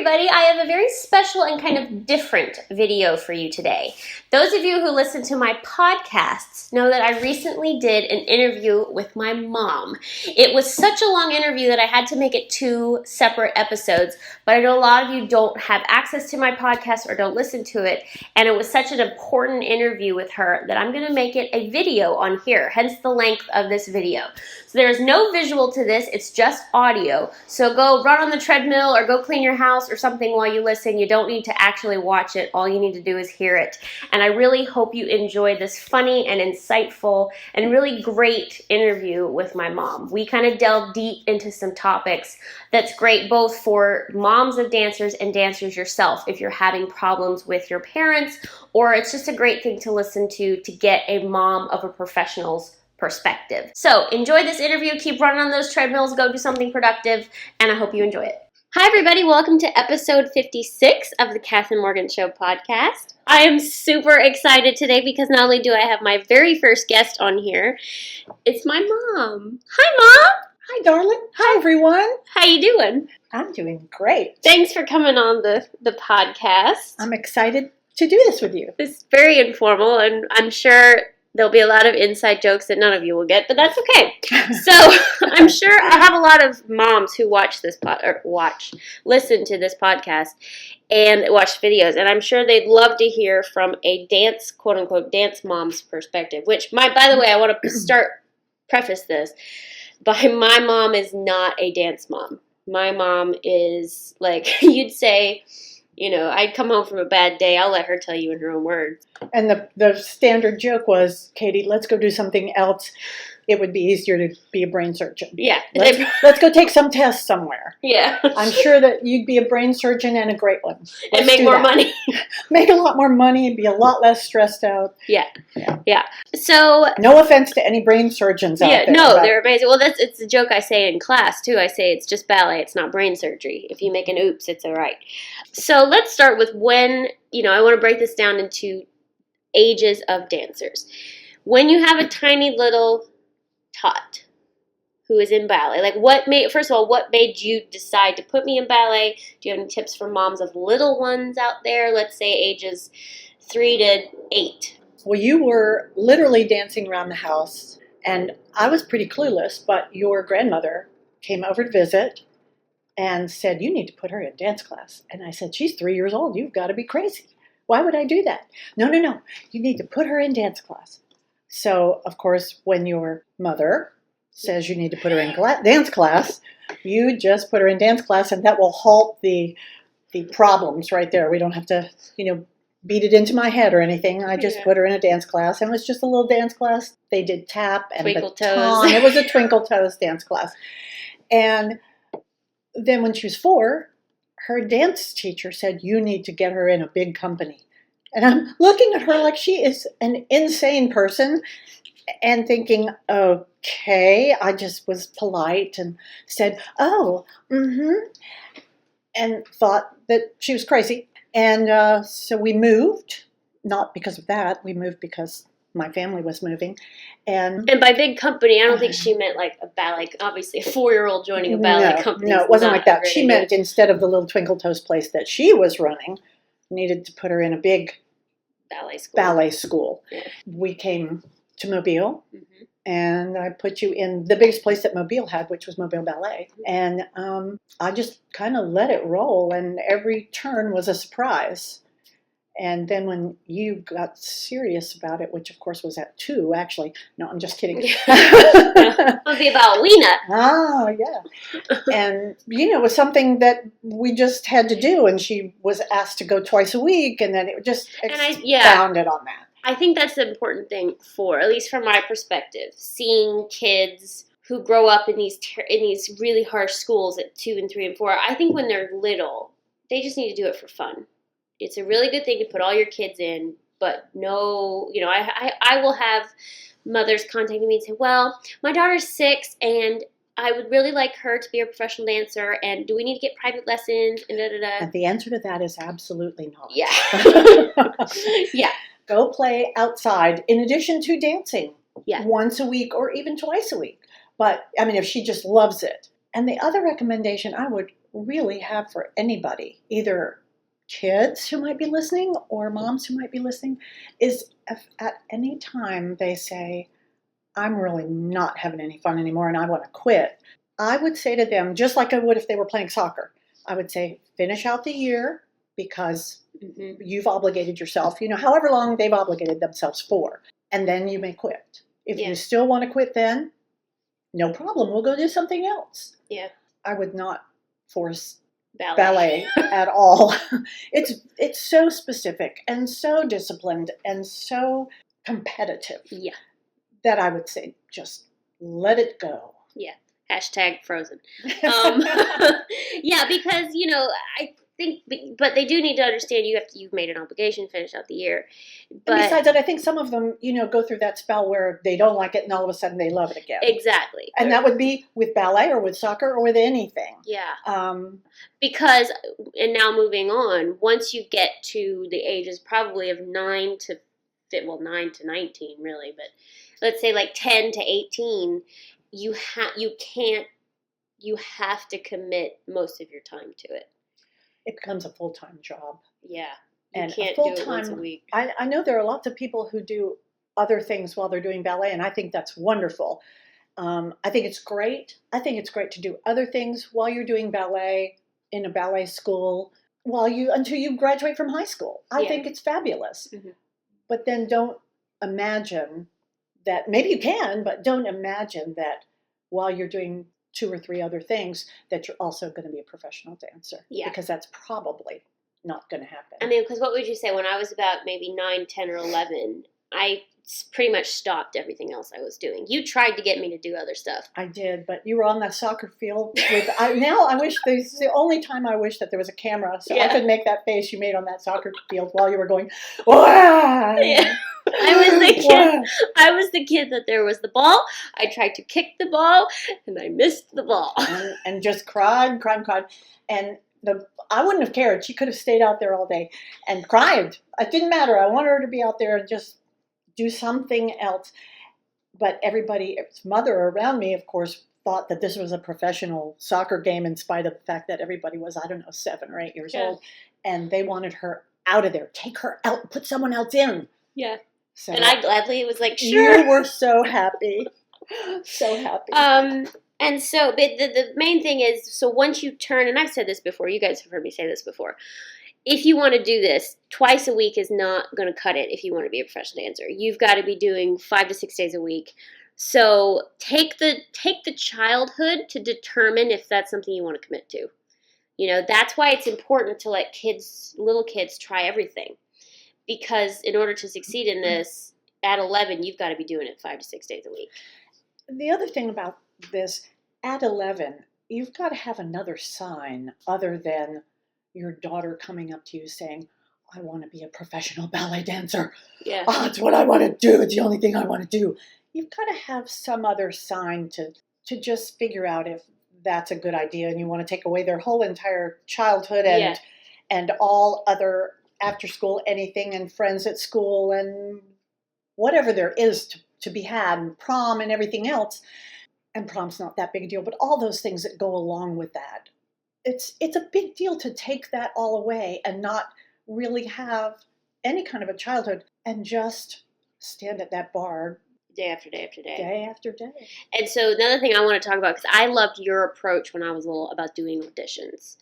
everybody, I have a very special and kind of different video for you today. Those of you who listen to my podcasts know that I recently did an interview with my mom. It was such a long interview that I had to make it 2 separate episodes, but I know a lot of you don't have access to my podcast or don't listen to it, and it was such an important interview with her that I'm going to make it a video on here, hence the length of this video. So there is no visual to this, it's just audio. So go run on the treadmill or go clean your house or something while you listen. You don't need to actually watch it. All you need to do is hear it. And I really hope you enjoy this funny and insightful and really great interview with my mom. We kind of delve deep into some topics that's great both for moms of dancers and dancers yourself if you're having problems with your parents, or it's just a great thing to listen to get a mom of a professional's perspective. So enjoy this interview, keep running on those treadmills, go do something productive, and I hope you enjoy it. Hi everybody, welcome to episode 56 of the Kathryn Morgan Show podcast. I am super excited today because not only do I have my very first guest on here, it's my mom. Hi Mom! Hi darling. Hi everyone. How you doing? I'm doing great. Thanks for coming on the podcast. I'm excited to do this with you. It's very informal and I'm sure there'll be a lot of inside jokes that none of you will get, but that's okay. So I'm sure I have a lot of moms who listen to this podcast and watch videos, and I'm sure they'd love to hear from a dance, quote unquote, dance mom's perspective. Which, by the way, I want to preface this by my mom is not a dance mom. My mom is like you'd say. You know, I'd come home from a bad day. I'll let her tell you in her own words. And the standard joke was, Katie, let's go do something else. It would be easier to be a brain surgeon. Yeah. Let's go take some tests somewhere. Yeah. I'm sure that you'd be a brain surgeon and a great one. And make more money. Make a lot more money, be a lot less stressed out. Yeah. So. No offense to any brain surgeons out there. Yeah, no, they're amazing. Well, it's a joke I say in class, too. I say it's just ballet. It's not brain surgery. If you make an oops, it's all right. So let's start with when, I want to break this down into ages of dancers. When you have a tiny little tot who is in ballet, like what made you decide to put me in ballet? Do you have any tips for moms of little ones out there? Let's say ages 3 to 8. Well, you were literally dancing around the house, and I was pretty clueless, but your grandmother came over to visit and said, you need to put her in dance class. And I said, she's 3 years old. You've got to be crazy. Why would I do that? No. You need to put her in dance class. So, of course, when your mother says you need to put her in dance class, you just put her in dance class, and that will halt the problems right there. We don't have to, beat it into my head or anything. I just put her in a dance class, and it was just a little dance class. They did tap and Twinkle baton. toes. It was a twinkle toes dance class. And then when she was 4, her dance teacher said, you need to get her in a big company. And I'm looking at her like she is an insane person and thinking, okay. I just was polite and said, and thought that she was crazy. And so we moved, not because of that. We moved because my family was moving. And by big company, I don't think she meant like a ballet. Obviously, a 4-year-old joining a ballet company. No, it wasn't like that. She meant instead of the little Twinkle Toes place that she was running, needed to put her in a big ballet school. Yeah. We came to Mobile, and I put you in the biggest place that Mobile had, which was Mobile Ballet. And I just kind of let it roll, and every turn was a surprise. And then when you got serious about it, which of course was at 2, actually. No, I'm just kidding. I'll be a ballerina. Oh, yeah. And, it was something that we just had to do. And she was asked to go twice a week. And then it just expounded on that. I think that's the important thing at least from my perspective, seeing kids who grow up in these really harsh schools at 2 and 3 and 4. I think when they're little, they just need to do it for fun. It's a really good thing to put all your kids in, but no, I will have mothers contacting me and say, well, my daughter's 6 and I would really like her to be a professional dancer, and do we need to get private lessons? And And the answer to that is absolutely not. Yeah. Yeah. Go play outside in addition to dancing. Yeah. Once a week or even twice a week. But, if she just loves it. And the other recommendation I would really have for anybody, either kids who might be listening or moms who might be listening, is if at any time they say, I'm really not having any fun anymore and I want to quit, I would say to them, just like I would if they were playing soccer, I would say, finish out the year because you've obligated yourself, however long they've obligated themselves for, and then you may quit. If you still want to quit then, no problem. We'll go do something else. Yeah. I would not force ballet at all. It's so specific and so disciplined and so competitive. Yeah. That I would say just let it go. Yeah. #frozen. Yeah, because, I think, but they do need to understand you've made an obligation, finish out the year. But and besides that, I think some of them, go through that spell where they don't like it and all of a sudden they love it again. Exactly. And that would be with ballet or with soccer or with anything. Yeah. Because, and now moving on, once you get to the ages probably of 9 to 19 really, but let's say like 10 to 18, you have to commit most of your time to it. It becomes a full-time job. Yeah. And can't do it once a week. I know there are lots of people who do other things while they're doing ballet, and I think that's wonderful. I think it's great. I think it's great to do other things while you're doing ballet in a ballet school until you graduate from high school. I think it's fabulous. Mm-hmm. But then don't imagine that, maybe you can, but don't imagine that while you're doing 2 or 3 other things that you're also going to be a professional dancer. Yeah. Because that's probably not going to happen. I mean, because what would you say when I was about maybe 9, 10, or 11, I pretty much stopped everything else I was doing. You tried to get me to do other stuff. I did, but you were on that soccer field. Now I wish, this is the only time I wish that there was a camera so I could make that face you made on that soccer field while you were going, wah! Yeah. I was the kid that there was the ball. I tried to kick the ball, and I missed the ball. And just cried. And I wouldn't have cared. She could have stayed out there all day and cried. It didn't matter. I wanted her to be out there and just do something else. But everybody's mother around me, of course, thought that this was a professional soccer game in spite of the fact that everybody was, 7 or 8 years old. And they wanted her out of there. Take her out and put someone else in. Yeah. So, and I gladly was like, sure. You were so happy. So happy. And so the main thing is, so once you turn, and I've said this before, you guys have heard me say this before, if you want to do this, twice a week is not going to cut it if you want to be a professional dancer. You've got to be doing 5 to 6 days a week. So take the childhood to determine if that's something you want to commit to. That's why it's important to let little kids try everything. Because in order to succeed in this, at 11, you've got to be doing it 5 to 6 days a week. The other thing about this, at 11, you've got to have another sign other than your daughter coming up to you saying, I want to be a professional ballet dancer. Yeah. Oh, it's what I want to do. It's the only thing I want to do. You've got to have some other sign to just figure out if that's a good idea and you want to take away their whole entire childhood and all other after school anything and friends at school and whatever there is to be had and prom and everything else. And prom's not that big a deal, but all those things that go along with that. It's a big deal to take that all away and not really have any kind of a childhood and just stand at that bar day after day after day. Day after day. And so another thing I want to talk about, because I loved your approach when I was little about doing auditions.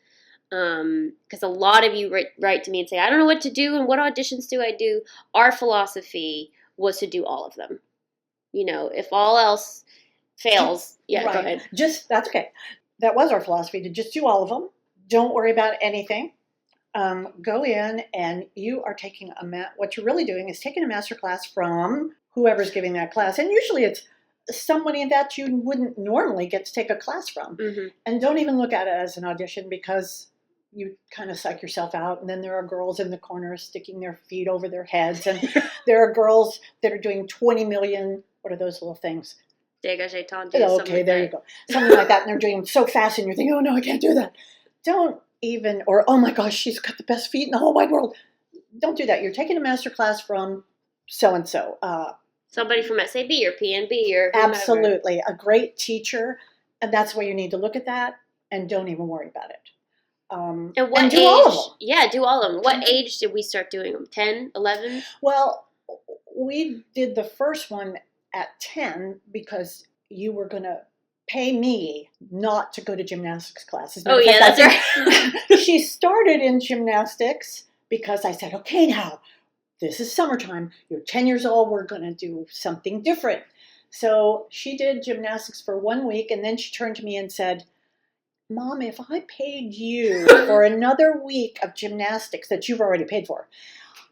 Because a lot of you write to me and say, I don't know what to do and what auditions do I do. Our philosophy was to do all of them. If all else fails, right. Go ahead. That's okay. That was our philosophy, to just do all of them. Don't worry about anything. Go in and you are taking what you're really doing is taking a master class from whoever's giving that class. And usually it's somebody that you wouldn't normally get to take a class from. Mm-hmm. And don't even look at it as an audition because you kind of psych yourself out. And then there are girls in the corner sticking their feet over their heads. And there are girls that are doing 20 million, what are those little things? Dégagé tendu. Okay, there you go. Something like that. And they're doing so fast and you're thinking, oh no, I can't do that. Don't even, or oh my gosh, she's got the best feet in the whole wide world. Don't do that. You're taking a master class from so-and-so. Somebody from SAB or PNB or whomever. Absolutely. A great teacher. And that's where you need to look at that and don't even worry about it. And what and do age? all of them. Yeah, do all of them. What age did we start doing them? 10, 11? Well, we did the first one at 10 because you were going to pay me not to go to gymnastics classes. Oh, yeah, that's right. She started in gymnastics because I said, okay, now, this is summertime. You're 10 years old. We're going to do something different. So she did gymnastics for 1 week, and then she turned to me and said, Mom, if I paid you for another week of gymnastics that you've already paid for,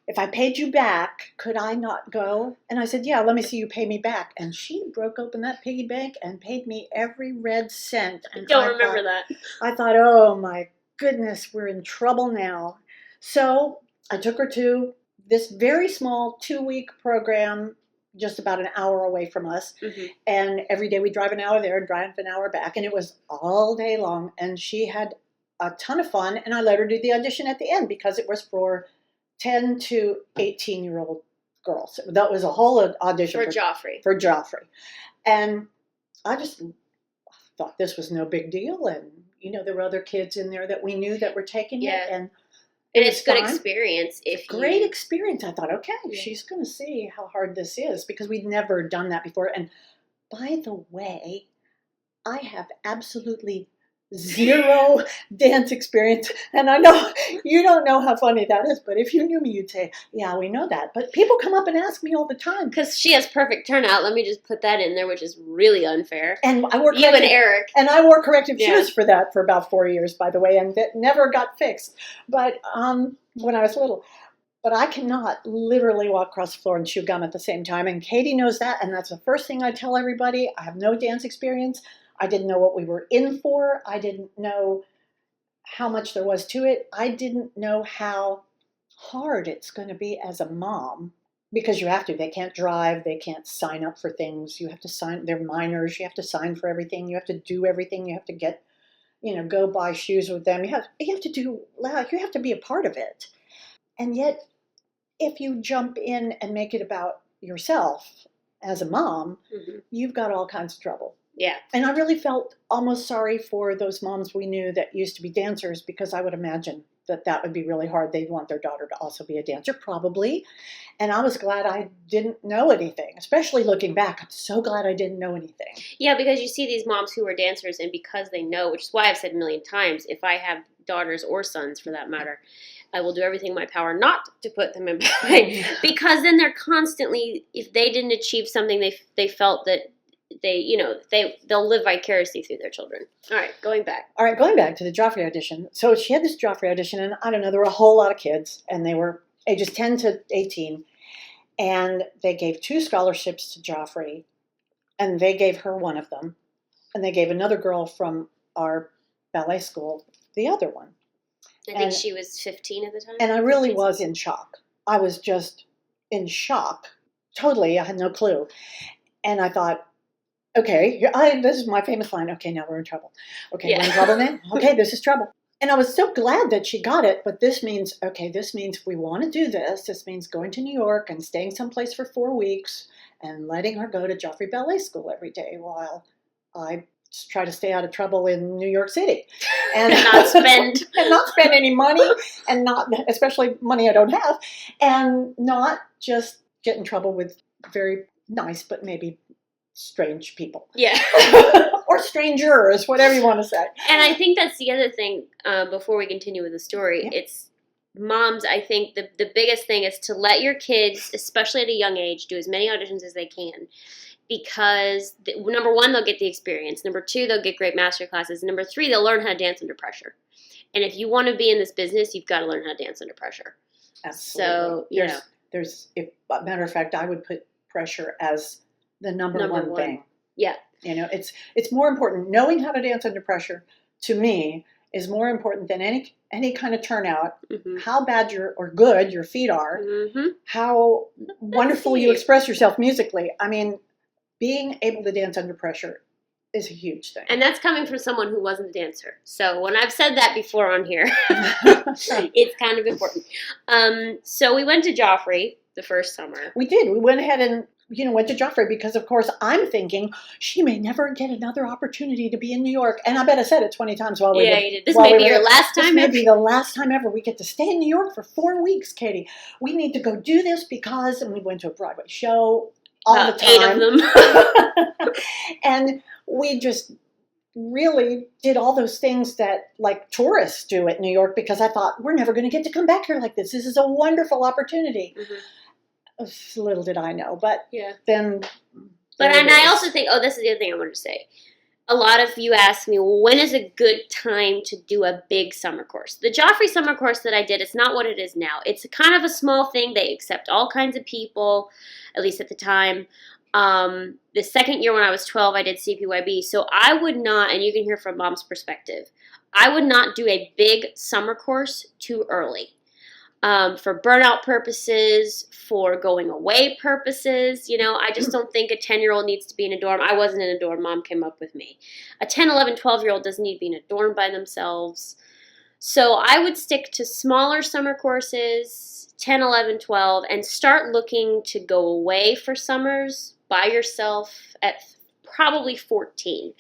if I paid you back, could I not go? And I said, yeah, let me see you pay me back. And she broke open that piggy bank and paid me every red cent. And I don't remember that. I thought, oh my goodness, we're in trouble now. So I took her to this very small 2-week program, just about an hour away from us. Mm-hmm. And every day we drive an hour there and drive an hour back. And it was all day long. And she had a ton of fun. And I let her do the audition at the end because it was for 10 to 18-year-old girls. That was a whole audition for Joffrey. For Joffrey. And I just thought this was no big deal. And, there were other kids in there that we knew that were taking it. And it's good experience. Great experience. I thought, okay, she's going to see how hard this is because we'd never done that before. And by the way, I have absolutely zero dance experience. And I know you don't know how funny that is, but if you knew me, you'd say, yeah, we know that. But people come up and ask me all the time. Because she has perfect turnout. Let me just put that in there, which is really unfair. And I wore you and Eric. And I wore corrective shoes for that for about 4 years, by the way, and that never got fixed. But when I was little. But I cannot literally walk across the floor and chew gum at the same time. And Katie knows that. And that's the first thing I tell everybody. I have no dance experience. I didn't know what we were in for. I didn't know how much there was to it. I didn't know how hard it's going to be as a mom because you have to. They can't drive. They can't sign up for things. You have to sign. They're minors. You have to sign for everything. You have to do everything. You have to get, go buy shoes with them. You have to be a part of it. And yet, if you jump in and make it about yourself as a mom, you've got all kinds of trouble. Yeah. And I really felt almost sorry for those moms we knew that used to be dancers because I would imagine that would be really hard. They'd want their daughter to also be a dancer, probably. And I was glad I didn't know anything, especially looking back. I'm so glad I didn't know anything. Yeah, because you see these moms who are dancers, and because they know, which is why I've said a million times, if I have daughters or sons for that matter, I will do everything in my power not to put them in ballet. Because then they're constantly, if they didn't achieve something, they felt that they'll live vicariously through their children. All right, going back to the Joffrey audition. So she had this Joffrey audition, and I don't know, there were a whole lot of kids, and they were ages 10 to 18, and they gave 2 scholarships to Joffrey, and they gave her one of them, and they gave another girl from our ballet school the other one. I think she was 15 at the time. And I really was in shock. I was just in shock. Totally, I had no clue. And I thought, okay, this is my famous line. Okay, now we're in trouble. Okay, we're in trouble now? Okay, this is trouble. And I was so glad that she got it, but this means if we want to do this means going to New York and staying someplace for 4 weeks and letting her go to Joffrey Ballet School every day while I try to stay out of trouble in New York City. And not spend any money, and not, especially money I don't have, and not just get in trouble with very nice, but maybe strange people. Yeah. Or strangers, whatever you want to say. And I think that's the other thing, before we continue with the story, it's moms, I think the biggest thing is to let your kids, especially at a young age, do as many auditions as they can. Because, number 1, they'll get the experience. Number 2, they'll get great master classes. Number 3, they'll learn how to dance under pressure. And if you want to be in this business, you've got to learn how to dance under pressure. Absolutely. So, there's, if, a matter of fact, I would put pressure as the number one thing. Yeah. It's more important. Knowing how to dance under pressure, to me, is more important than any kind of turnout. How bad or good your feet are. How wonderful you express yourself musically. I mean, being able to dance under pressure is a huge thing. And that's coming from someone who wasn't a dancer. So when I've said that before on here, it's kind of important. So we went to Joffrey the first summer. We did. We went ahead and went to Joffrey because, of course, I'm thinking she may never get another opportunity to be in New York. And I bet I said it 20 times while we were. Yeah, you did. This may be your last time This ever. may be the last time ever. We get to stay in New York for 4 weeks, Katie. We need to go do this because, and we went to a Broadway show all the time. 8 of them. And we just really did all those things that like tourists do at New York because I thought, we're never going to get to come back here like this. This is a wonderful opportunity. Mm-hmm. Little did I know, but then. But and I also think, this is the other thing I wanted to say. A lot of you ask me, well, when is a good time to do a big summer course? The Joffrey summer course that I did, it's not what it is now. It's kind of a small thing. They accept all kinds of people, at least at the time. The second year when I was 12, I did CPYB. So I would not, and you can hear from Mom's perspective, I would not do a big summer course too early. For burnout purposes, for going away purposes, I just don't think a 10-year-old needs to be in a dorm. I wasn't in a dorm. Mom came up with me. A 10, 11, 12-year-old doesn't need to be in a dorm by themselves. So I would stick to smaller summer courses, 10, 11, 12, and start looking to go away for summers by yourself at probably 14.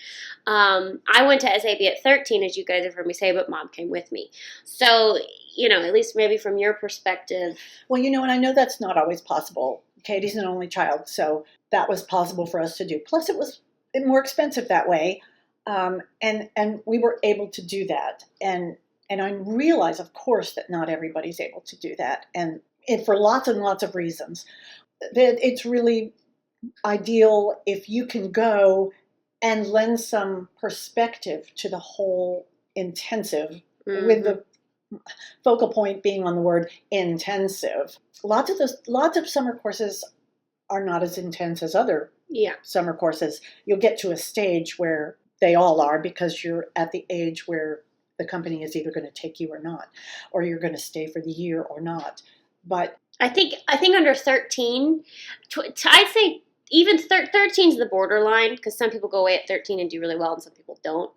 I went to SAB at 13, as you guys have heard me say, but Mom came with me. So, at least maybe from your perspective. Well, and I know that's not always possible. Katie's an only child, so that was possible for us to do. Plus, it was more expensive that way, and we were able to do that. And I realize, of course, that not everybody's able to do that, and for lots and lots of reasons. That it's really ideal if you can go and lend some perspective to the whole intensive, with the focal point being on the word intensive. Lots of summer courses are not as intense as other summer courses. You'll get to a stage where they all are because you're at the age where the company is either going to take you or not, or you're going to stay for the year or not. But I think under 13, I'd say even 13 is the borderline because some people go away at 13 and do really well and some people don't.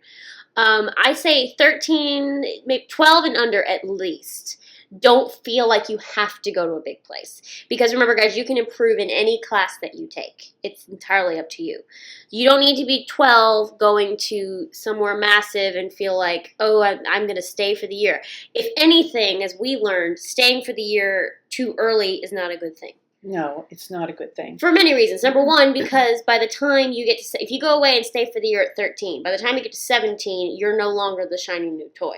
I say 13, maybe 12 and under at least. Don't feel like you have to go to a big place. Because remember, guys, you can improve in any class that you take. It's entirely up to you. You don't need to be 12 going to somewhere massive and feel like, I'm going to stay for the year. If anything, as we learned, staying for the year too early is not a good thing. No, it's not a good thing. For many reasons. Number one, because by the time you get to, if you go away and stay for the year at 13, by the time you get to 17, you're no longer the shiny new toy.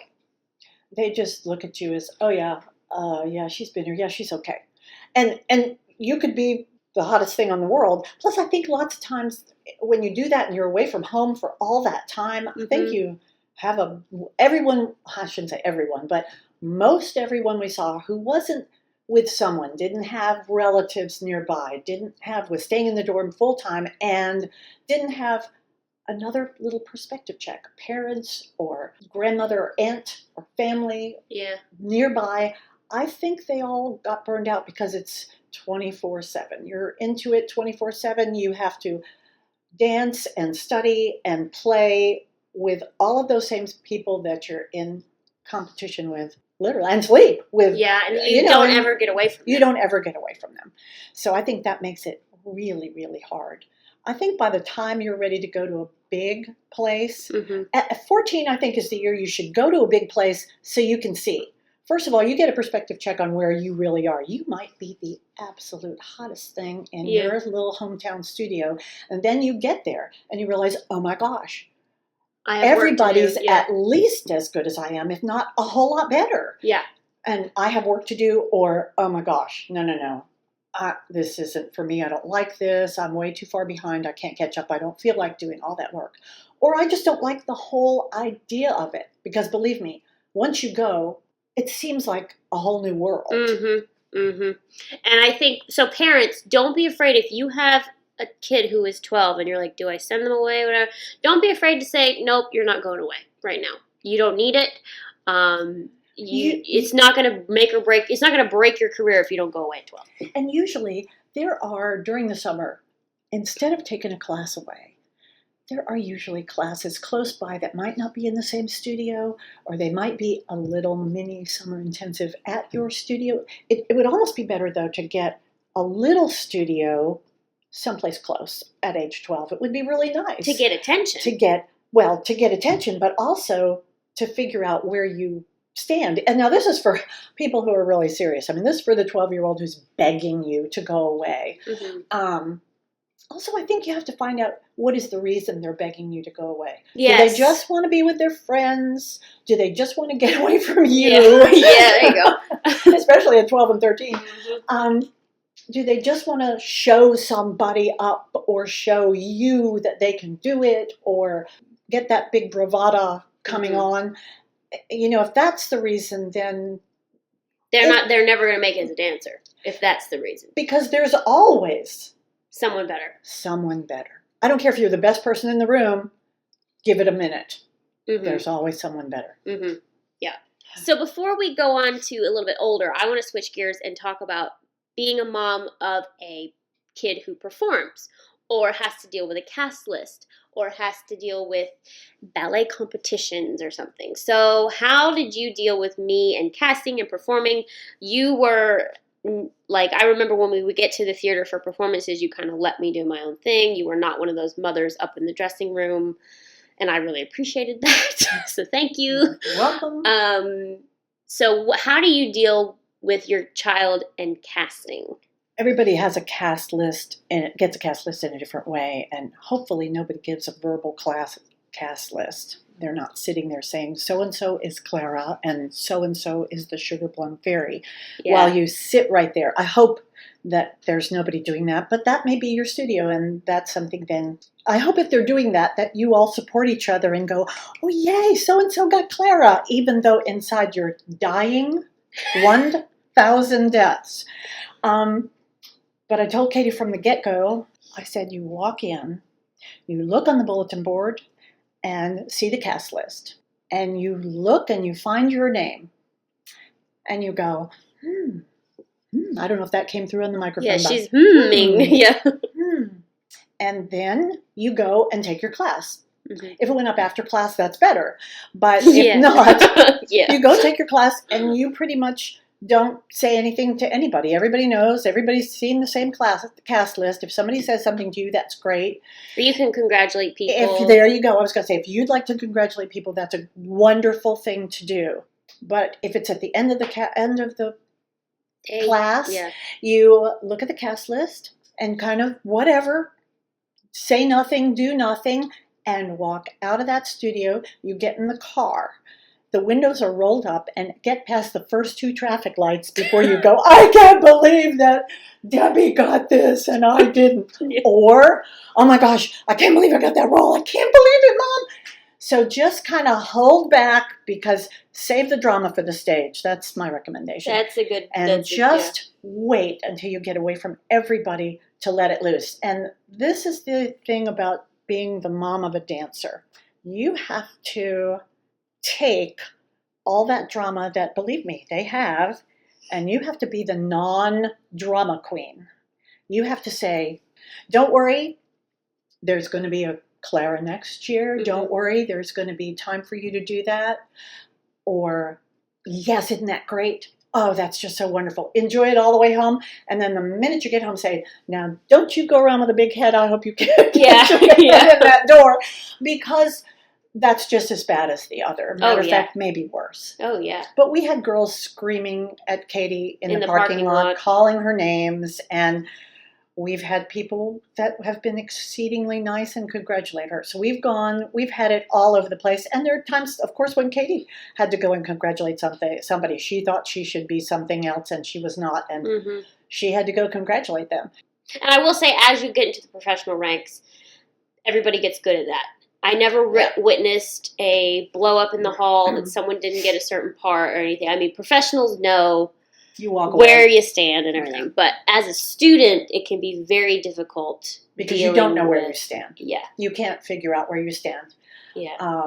They just look at you as, she's been here. Yeah, she's okay. And you could be the hottest thing on the world. Plus, I think lots of times when you do that and you're away from home for all that time, I think you have everyone, I shouldn't say everyone, but most everyone we saw who wasn't with someone, didn't have relatives nearby, was staying in the dorm full time, and didn't have another little perspective check, parents or grandmother or aunt or family nearby. I think they all got burned out because it's 24/7. You're into it 24/7. You have to dance and study and play with all of those same people that you're in competition with. Literally, and sleep with. Yeah, and you don't ever get away from them. You don't ever get away from them. So I think that makes it really, really hard. I think by the time you're ready to go to a big place, at 14, I think is the year you should go to a big place so you can see. First of all, you get a perspective check on where you really are. You might be the absolute hottest thing in your little hometown studio. And then you get there and you realize, oh my gosh, everybody's at least as good as I am, if not a whole lot better. Yeah. And I have work to do, or, oh my gosh, no. This isn't for me. I don't like this. I'm way too far behind. I can't catch up. I don't feel like doing all that work. Or I just don't like the whole idea of it. Because believe me, once you go, it seems like a whole new world. And I think, so parents, don't be afraid if you have a kid who is 12 and you're like, do I send them away, whatever, don't be afraid to say, nope, you're not going away right now. You don't need it. It's not going to make or break. It's not going to break your career if you don't go away at 12. And usually there are, during the summer, instead of taking a class away, there are usually classes close by that might not be in the same studio, or they might be a little mini summer intensive at your studio. It would almost be better, though, to get a little studio someplace close at age 12. It would be really nice. To get attention. To get attention, but also to figure out where you stand. And now this is for people who are really serious. I mean, this is for the 12-year-old who's begging you to go away. Mm-hmm. Also, I think you have to find out what is the reason they're begging you to go away. Yes. Do they just want to be with their friends? Do they just want to get away from you? Yeah, there you go. Especially at 12 and 13. Mm-hmm. Do they just want to show somebody up or show you that they can do it or get that big bravada coming on? You know, if that's the reason, then they're never going to make it as a dancer if that's the reason. Because there's always someone better. Someone better. I don't care if you're the best person in the room. Give it a minute. Mm-hmm. There's always someone better. Mm-hmm. Yeah. So before we go on to a little bit older, I want to switch gears and talk about being a mom of a kid who performs or has to deal with a cast list or has to deal with ballet competitions or something. So how did you deal with me and casting and performing? You were, like, I remember when we would get to the theater for performances, you kind of let me do my own thing. You were not one of those mothers up in the dressing room, and I really appreciated that. So thank you. You're welcome. So how do you deal with your child and casting? Everybody has a cast list, and it gets a cast list in a different way, and hopefully nobody gives a verbal cast list. They're not sitting there saying, so-and-so is Clara, and so-and-so is the Sugar Plum Fairy, while you sit right there. I hope that there's nobody doing that, but that may be your studio, and that's something then. I hope if they're doing that you all support each other and go, oh, yay, so-and-so got Clara, even though inside you're dying 1,000 deaths. But I told Katie from the get-go, I said, you walk in, you look on the bulletin board and see the cast list. And you look and you find your name. And you go, I don't know if that came through on the microphone. Yeah, she's yeah. And then you go and take your class. Mm-hmm. If it went up after class, that's better. But if not, you go take your class and you pretty much don't say anything to anybody. Everybody knows. Everybody's seen the same cast list. If somebody says something to you, that's great. Or you can congratulate people. There you go. I was going to say, if you'd like to congratulate people, that's a wonderful thing to do. But if it's at the end of the class, you look at the cast list and kind of whatever, say nothing, do nothing, and walk out of that studio. You get in the car. The windows are rolled up and get past the first 2 traffic lights before you go, I can't believe that Debbie got this and I didn't. Or, oh my gosh, I can't believe I got that role. I can't believe it, Mom. So just kind of hold back because save the drama for the stage. That's my recommendation. That's a good. And just wait until you get away from everybody to let it loose. And this is the thing about being the mom of a dancer. You have to take all that drama that, believe me, they have, and you have to be the non-drama queen. You have to say, don't worry, there's going to be a Clara next year. Mm-hmm. Don't worry, there's going to be time for you to do that. Or, yes, isn't that great? Oh, that's just so wonderful. Enjoy it all the way home. And then the minute you get home, say, now, don't you go around with a big head. I hope you get in that door. Because that's just as bad as the other. Matter of fact, maybe worse. Oh, yeah. But we had girls screaming at Katie in the parking lot, calling her names, and we've had people that have been exceedingly nice and congratulate her. So we've had it all over the place. And there are times, of course, when Katie had to go and congratulate somebody. She thought she should be something else, and she was not. And she had to go congratulate them. And I will say, as you get into the professional ranks, everybody gets good at that. I never witnessed a blow up in the hall that someone didn't get a certain part or anything. I mean, professionals know you walk where you stand and everything. Yeah. But as a student, it can be very difficult. Because you don't know where you stand. Yeah. You can't figure out where you stand. Yeah.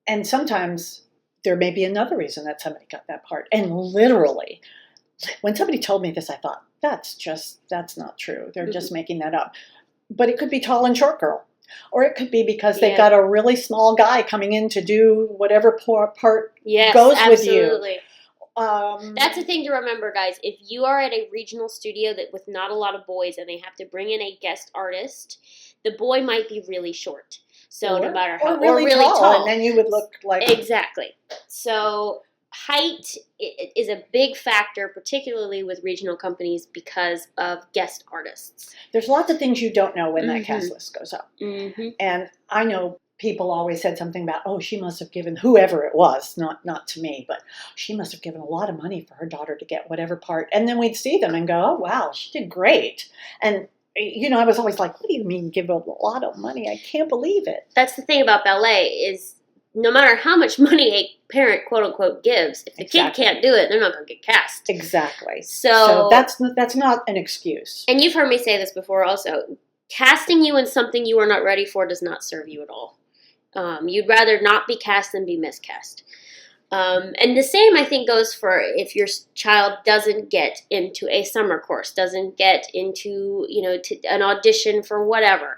And sometimes there may be another reason that somebody got that part. And literally, when somebody told me this, I thought, that's not true. They're just making that up. But it could be tall and short girl. Or it could be because they got a really small guy coming in to do whatever part goes with you. That's the thing to remember, guys. If you are at a regional studio with not a lot of boys and they have to bring in a guest artist, the boy might be really short. So no matter how, or really tall, and then you would look like exactly. So height is a big factor, particularly with regional companies because of guest artists. There's lots of things you don't know when that cast list goes up, and I know. People always said something about, oh, she must have given whoever it was, not to me, but she must have given a lot of money for her daughter to get whatever part. And then we'd see them and go, oh, wow, she did great. And, I was always like, what do you mean give a lot of money? I can't believe it. That's the thing about ballet is no matter how much money a parent, quote unquote, gives, if the kid can't do it, they're not going to get cast. Exactly. So that's not an excuse. And you've heard me say this before also. Casting you in something you are not ready for does not serve you at all. You'd rather not be cast than be miscast. And the same, I think, goes for if your child doesn't get into a summer course, doesn't get into, an audition for whatever.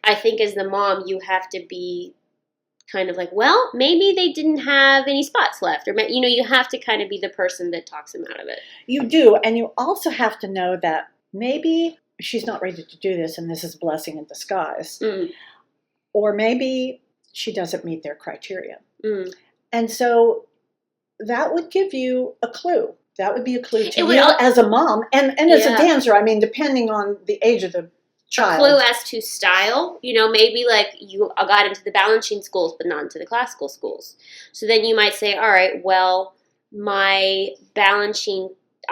I think as the mom, you have to be kind of like, well, maybe they didn't have any spots left. Or, you have to kind of be the person that talks them out of it. You do. And you also have to know that maybe she's not ready to do this and this is a blessing in disguise. Or maybe she doesn't meet their criteria. And so that would give you a clue. That would be a clue to you as a mom and as a dancer. I mean, depending on the age of the child. A clue as to style. Maybe like you got into the balancing schools, but not into the classical schools. So then you might say, all right, well, I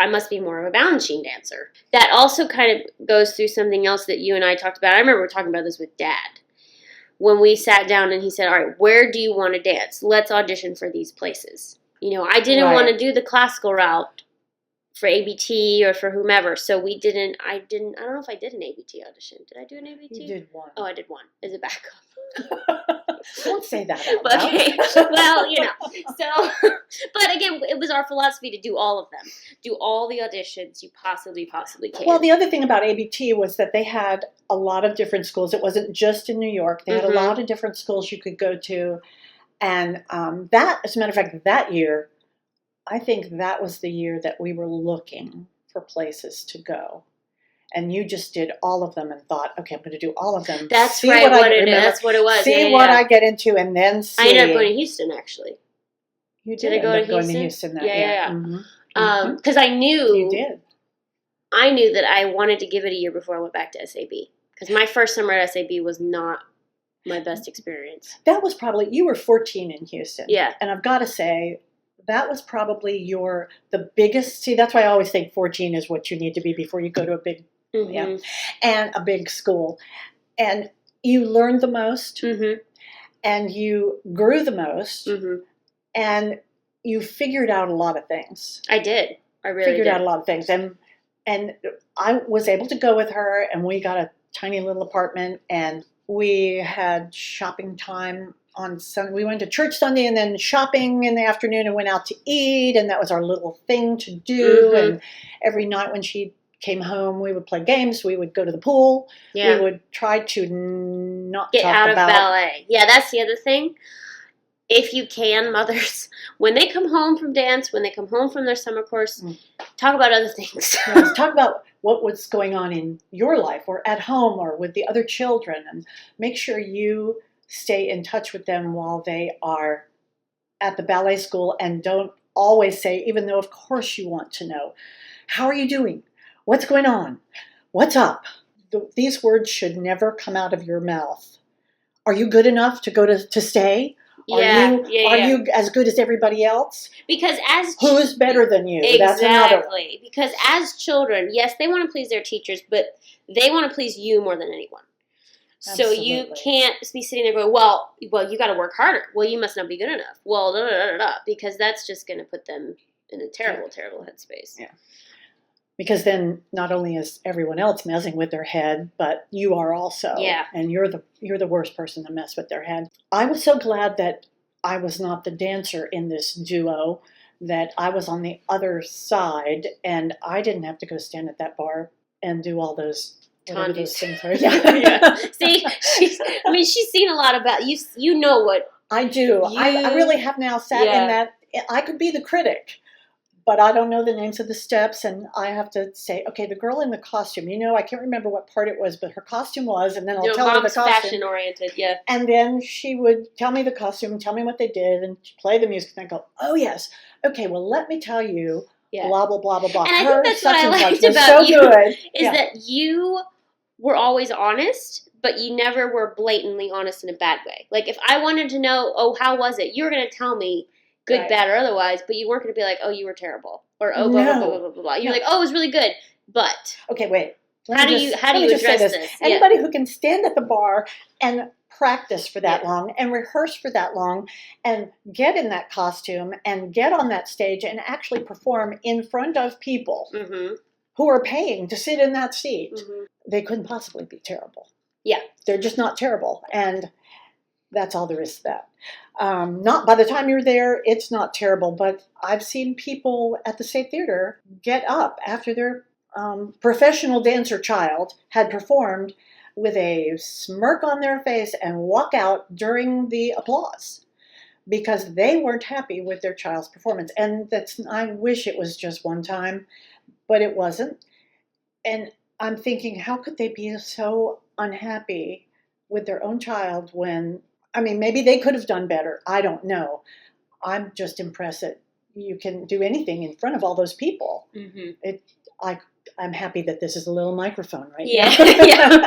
must be more of a balancing dancer. That also kind of goes through something else that you and I talked about. I remember talking about this with Dad. When we sat down and he said, all right, where do you want to dance? Let's audition for these places. I didn't want to do the classical route for ABT or for whomever. So I don't know if I did an ABT audition. Did I do an ABT? You did one. Oh, I did one as a backup. Don't say that out loud. Okay. Well, so, but again, it was our philosophy to do all of them. Do all the auditions you possibly can. Well, the other thing about ABT was that they had a lot of different schools. It wasn't just in New York. They had a lot of different schools you could go to. And that, as a matter of fact, that year, I think that was the year that we were looking for places to go. And you just did all of them and thought, okay, I'm going to do all of them. That's right. That's what it was. See what I get into, and then see. I ended up going to Houston, actually. You did end up going to Houston that year. Because I knew. You did. I knew that I wanted to give it a year before I went back to SAB. Because my first summer at SAB was not my best experience. That was probably, you were 14 in Houston. Yeah. And I've got to say, that was probably the biggest, see, that's why I always think 14 is what you need to be before you go to a big, and a big school. And you learned the most, and you grew the most, and you figured out a lot of things. I did. I really figured out a lot of things. And I was able to go with her, and we got a tiny little apartment, and we had shopping time on Sunday. We went to church Sunday and then shopping in the afternoon and went out to eat, and that was our little thing to do. And every night when she came home, we would play games. We would go to the pool. We would try to not get talk out about of ballet. Yeah, that's the other thing. If you can, mothers, when they come home from dance, when they come home from their summer course, talk about other things. Talk about what was going on in your life or at home or with the other children, and make sure you stay in touch with them while they are at the ballet school, and don't always say, even though of course you want to know, how are you doing? What's going on? What's up? These words should never come out of your mouth. Are you good enough to go to stay? Are you as good as everybody else? Because who's better than you? Exactly. That's another one. Because as children, yes, they want to please their teachers, but they want to please you more than anyone. Absolutely. So you can't be sitting there going, well, you got to work harder. Well, you must not be good enough. Well, because that's just going to put them in a terrible, terrible headspace. Yeah. Because then not only is everyone else messing with their head, but you are also. Yeah. And you're the worst person to mess with their head. I was so glad that I was not the dancer in this duo, that I was on the other side, and I didn't have to go stand at that bar and do all those things. Yeah. See, she's seen a lot about you. You know what I do. I really have now sat in that. I could be the critic, but I don't know the names of the steps, and I have to say, okay, the girl in the costume, I can't remember what part it was, but her costume was, and then I'll tell her the Mom's costume. fashion-oriented, yeah. And then she would tell me the costume, tell me what they did, and play the music, and I go, oh, yes. Okay, well, let me tell you, blah, blah, blah, blah, blah. And I think that's what I liked about so you, good. is that you were always honest, but you never were blatantly honest in a bad way. Like, if I wanted to know, oh, how was it? You were going to tell me, good, Right. bad, or otherwise, but you weren't going to be like, oh, you were terrible. Or, oh, blah, blah, blah, blah, blah, blah, blah. You're like, oh, it was really good, but... Okay, wait. How do you address this? Anybody who can stand at the bar and practice for that long and rehearse for that long and get in that costume and get on that stage and actually perform in front of people who are paying to sit in that seat, they couldn't possibly be terrible. Yeah. They're just not terrible. And that's all there is to that. Not by the time you're there, it's not terrible. But I've seen people at the State Theater get up after their professional dancer child had performed with a smirk on their face and walk out during the applause because they weren't happy with their child's performance. And I wish it was just one time, but it wasn't. And I'm thinking, how could they be so unhappy with their own child when, maybe they could have done better. I don't know. I'm just impressed that you can do anything in front of all those people. I'm happy that this is a little microphone right now.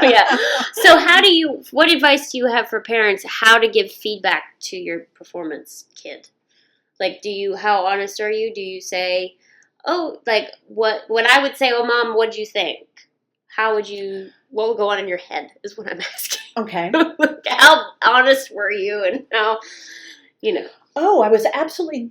Yeah. So what advice do you have for parents how to give feedback to your performance kid? Like, how honest are you? Do you say, oh, like what I would say, oh, Mom, what'd you think? What would go on in your head is what I'm asking. Okay. How honest were you and how, Oh, I was absolutely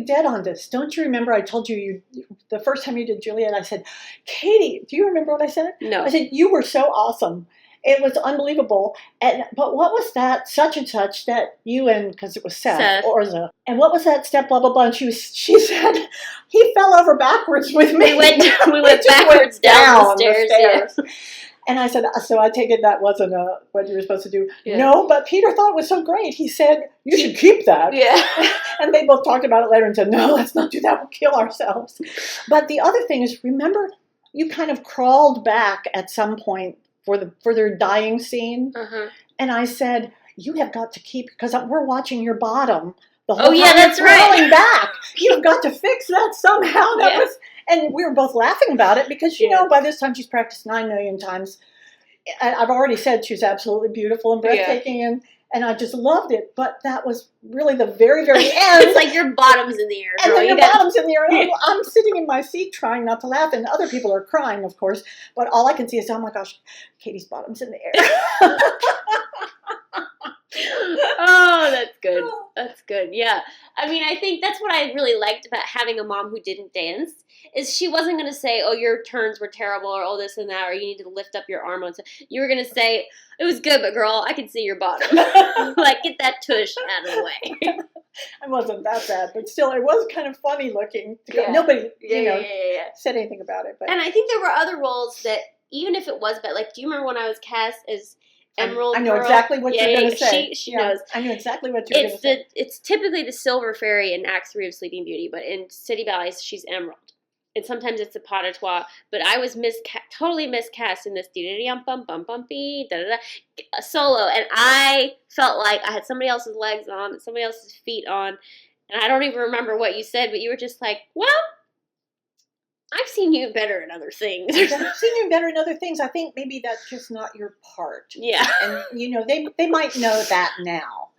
dead on this. Don't you remember I told you the first time you did Juliet, I said, Katie, do you remember what I said? No. I said, you were so awesome. It was unbelievable. But what was that such and such that you and, because it was Seth. Orza, and what was that step, blah, blah, blah. And she said, he fell over backwards with me. We went backwards down the stairs. Yeah. And I said, so I take it that wasn't what you were supposed to do. Yeah. No, but Peter thought it was so great. He said, you should keep that. Yeah. And they both talked about it later and said, no, let's not do that. We'll kill ourselves. But the other thing is, remember, you kind of crawled back at some point for their dying scene. And I said, you have got to keep, because we're watching your bottom the whole time. That's right. Crawling back. You've got to fix that somehow. And we were both laughing about it because, by this time she's practiced 9 million times. I've already said she's absolutely beautiful and breathtaking, and I just loved it. But that was really the very, very end. It's like your bottom's in the air. And then your bottom's in the air. And I'm sitting in my seat trying not to laugh, and other people are crying, of course. But all I can see is, oh my gosh, Katie's bottom's in the air. Oh, that's good. That's good. Yeah. I think that's what I really liked about having a mom who didn't dance is she wasn't going to say, oh, your turns were terrible or oh, this and that, or you need to lift up your arm. You were going to say, it was good, but girl, I can see your bottom. Like, get that tush out of the way. I wasn't that bad, but still, it was kind of funny looking. Nobody, said anything about it. But. And I think there were other roles that, even if it was bad, like, do you remember when I was cast as Emerald I know Girl? exactly what you're going to say. She knows. I knew exactly what you're going to say. It's typically the Silver Fairy in Act 3 of Sleeping Beauty, but in City Ballet, she's Emerald. And sometimes it's a pas de trois, but I was totally miscast in this solo, and I felt like I had somebody else's legs on and somebody else's feet on, and I don't even remember what you said, but you were just like, well, I've seen you better in other things. I've seen you better in other things. I think maybe that's just not your part. Yeah. And, they might know that now.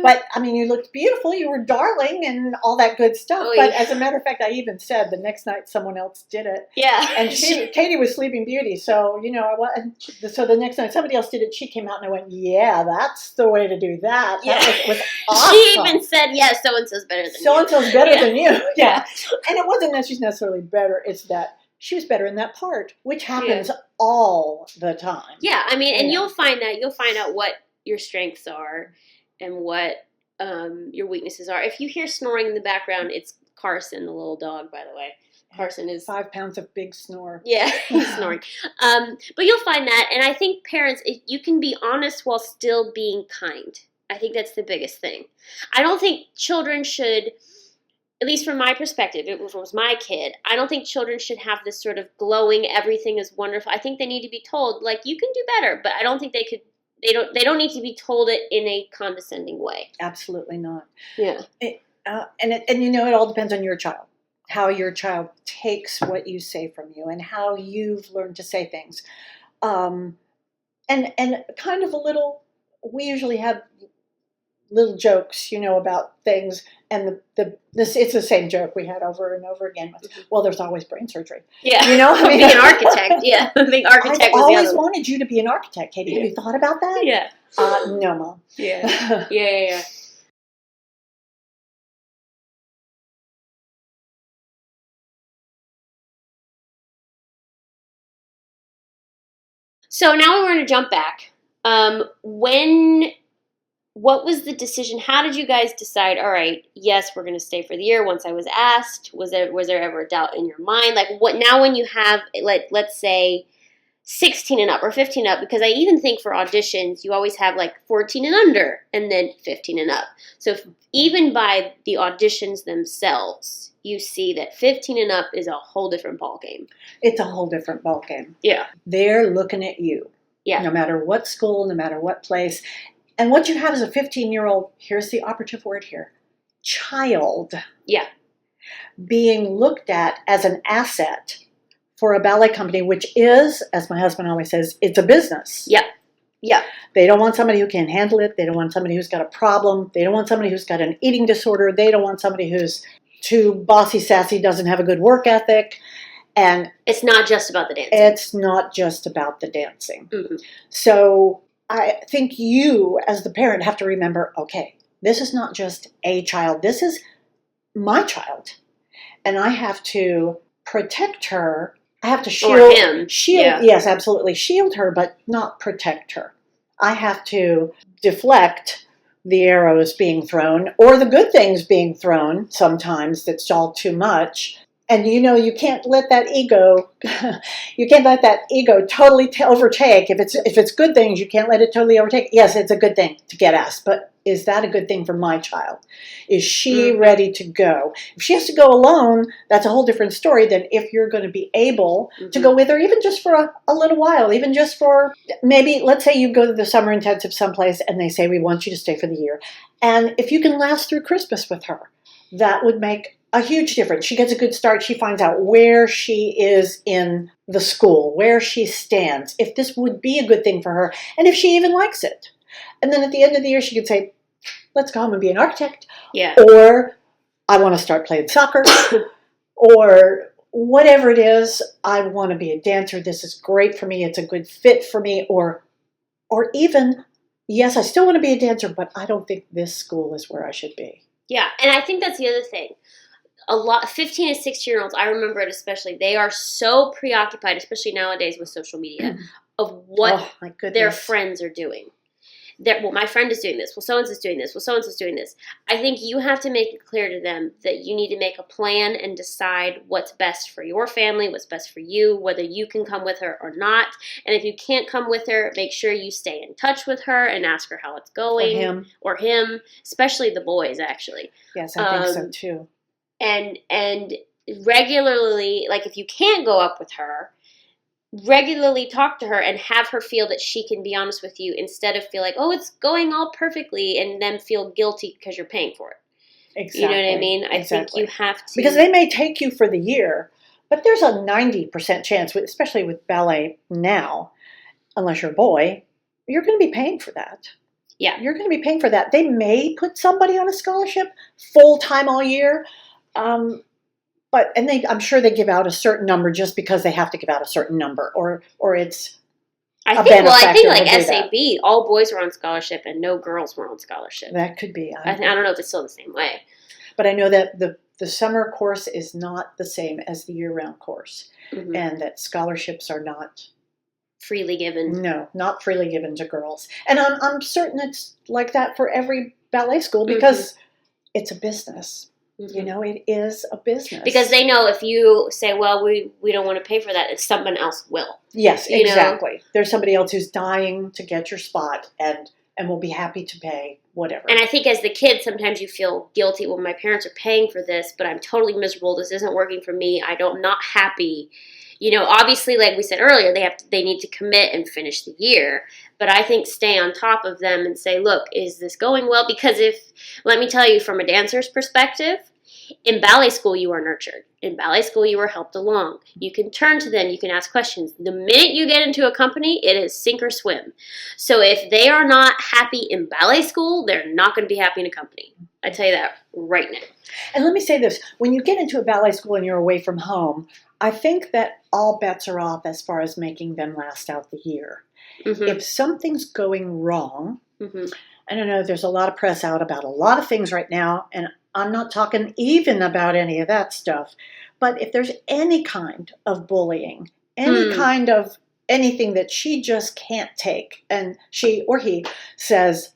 But, you looked beautiful. You were darling and all that good stuff. Oh, but yeah. as a matter of fact, I even said the next night someone else did it. Yeah. And Katie was Sleeping Beauty. So, so the next night somebody else did it. She came out and I went, yeah, that's the way to do that. Yeah. That was awesome. She even said, yeah, so-and-so's better than you. So-and-so's better than you. Yeah. And it wasn't that she's necessarily better. It's that she was better in that part, which happens all the time. Yeah, and you'll find out what your strengths are and what your weaknesses are. If you hear snoring in the background, it's Carson, the little dog, by the way. Carson is 5 pounds of big snore. Yeah, he's snoring. But you'll find that, and I think parents, if you can be honest while still being kind. I think that's the biggest thing. I don't think children should at least from my perspective, if it was my kid, I don't think children should have this sort of glowing, everything is wonderful. I think they need to be told, like, you can do better, but I don't think they don't need to be told it in a condescending way. Absolutely not. Yeah. And you know, it all depends on your child, how your child takes what you say from you and how you've learned to say things. And kind of we usually have little jokes, you know, about things, and it's the same joke we had over and over again. Well, there's always brain surgery. Yeah, you know, I mean, be an architect. Yeah, I think architect. I've was always the other wanted you to be an architect, Katie. Have you thought about that? Yeah. No, Mom. Yeah. Yeah. So now we're going to jump back. What was the decision? How did you guys decide, all right, yes, we're going to stay for the year once I was asked? Was there ever a doubt in your mind? Like, what now when you have, like, let's say 16 and up or 15 and up, because I even think for auditions, you always have like 14 and under and then 15 and up. So even by the auditions themselves, you see that 15 and up is a whole different ballgame. It's a whole different ballgame. Yeah. They're looking at you. Yeah. No matter what school, no matter what place. And what you have is a 15-year-old, here's the operative word here, child. Yeah. Being looked at as an asset for a ballet company, which is, as my husband always says, it's a business. Yep. Yeah. They don't want somebody who can't handle it. They don't want somebody who's got a problem. They don't want somebody who's got an eating disorder. They don't want somebody who's too bossy, sassy, doesn't have a good work ethic. And it's not just about the dancing. It's not just about the dancing. Mm-hmm. So I think you, as the parent, have to remember, okay, this is not just a child. This is my child. And I have to protect her. I have to shield. Or him. Yeah. Yes, absolutely. Shield her, but not protect her. I have to deflect the arrows being thrown or the good things being thrown. Sometimes it's all too much. And you know, you can't let that ego, totally overtake. If it's good things, you can't let it totally overtake. Yes, it's a good thing to get asked, but is that a good thing for my child? Is she ready to go? If she has to go alone, that's a whole different story than if you're going to be able to go with her, even just for a little while, even just for maybe, let's say you go to the summer intensive someplace and they say, we want you to stay for the year. And if you can last through Christmas with her, that would make a huge difference. She gets a good start. She finds out where she is in the school, where she stands, if this would be a good thing for her, and if she even likes it. And then at the end of the year, she could say, let's go home and be an architect. Yeah. Or I want to start playing soccer. Or whatever it is, I want to be a dancer. This is great for me. It's a good fit for me. Or even, yes, I still want to be a dancer, but I don't think this school is where I should be. Yeah, and I think that's the other thing. 15 and 16-year-olds, I remember it especially, they are so preoccupied, especially nowadays with social media, of what their friends are doing. Well, my friend is doing this. Well, so-and-so is doing this. Well, so-and-so is doing this. I think you have to make it clear to them that you need to make a plan and decide what's best for your family, what's best for you, whether you can come with her or not. And if you can't come with her, make sure you stay in touch with her and ask her how it's going. Or him, especially the boys, actually. Yes, I think so, too. And regularly, like if you can't go up with her, regularly talk to her and have her feel that she can be honest with you instead of feel like, oh, it's going all perfectly, and then feel guilty because you're paying for it. Exactly. You know what I mean? I think you have to. Because they may take you for the year, but there's a 90% chance, especially with ballet now, unless you're a boy, you're going to be paying for that. Yeah. You're going to be paying for that. They may put somebody on a scholarship full-time all year, but I'm sure they give out a certain number just because they have to give out a certain number, or it's. I think like SAB, all boys were on scholarship and no girls were on scholarship. That could be. I don't know if it's still the same way. But I know that the summer course is not the same as the year-round course, and that scholarships are not freely given. No, not freely given to girls. And I'm certain it's like that for every ballet school because it's a business. You know, it is a business. Because they know if you say, well, we don't want to pay for that, someone else will. Yes, exactly. There's somebody else who's dying to get your spot and will be happy to pay whatever. And I think as the kid, sometimes you feel guilty. Well, my parents are paying for this, but I'm totally miserable. This isn't working for me. I'm not happy. Obviously, like we said earlier, they need to commit and finish the year. But I think stay on top of them and say, look, is this going well? Because let me tell you, from a dancer's perspective, in ballet school, you are nurtured. In ballet school, you are helped along. You can turn to them. You can ask questions. The minute you get into a company, it is sink or swim. So if they are not happy in ballet school, they're not going to be happy in a company. I tell you that right now. And let me say this. When you get into a ballet school and you're away from home, I think that all bets are off as far as making them last out the year. Mm-hmm. If something's going wrong, mm-hmm. I don't know, there's a lot of press out about a lot of things right now, and I'm not talking even about any of that stuff. But if there's any kind of bullying, any kind of anything that she just can't take, and she or he says,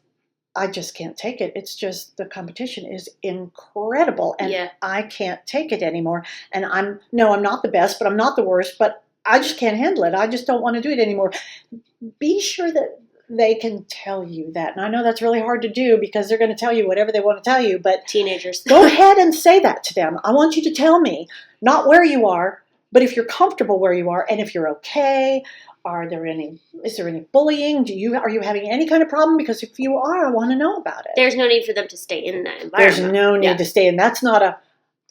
I just can't take it. It's just the competition is incredible, and I can't take it anymore. And I'm not the best, but I'm not the worst, but I just can't handle it. I just don't want to do it anymore. Be sure that they can tell you that. And I know that's really hard to do because they're going to tell you whatever they want to tell you, but teenagers, go ahead and say that to them. I want you to tell me, not where you are, but if you're comfortable where you are and if you're okay. Is there any bullying? Are you having any kind of problem? Because if you are, I want to know about it. There's no need for them to stay in that environment. There's no need to stay in. That's not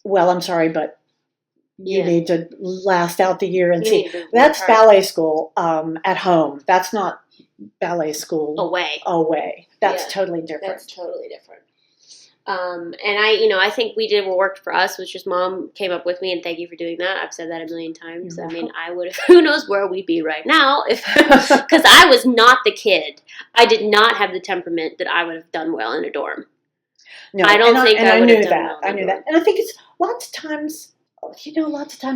I'm sorry, but you need to last out the year and see. That's ballet school at home. That's not ballet school away. That's totally different. That's totally different. And I think we did what worked for us, which is Mom came up with me, and thank you for doing that. I've said that a million times. I mean, I would have, who knows where we'd be right now because I was not the kid. I did not have the temperament that I would have done well in a dorm. No, I don't think I would have done well. I knew that. And I think it's lots of times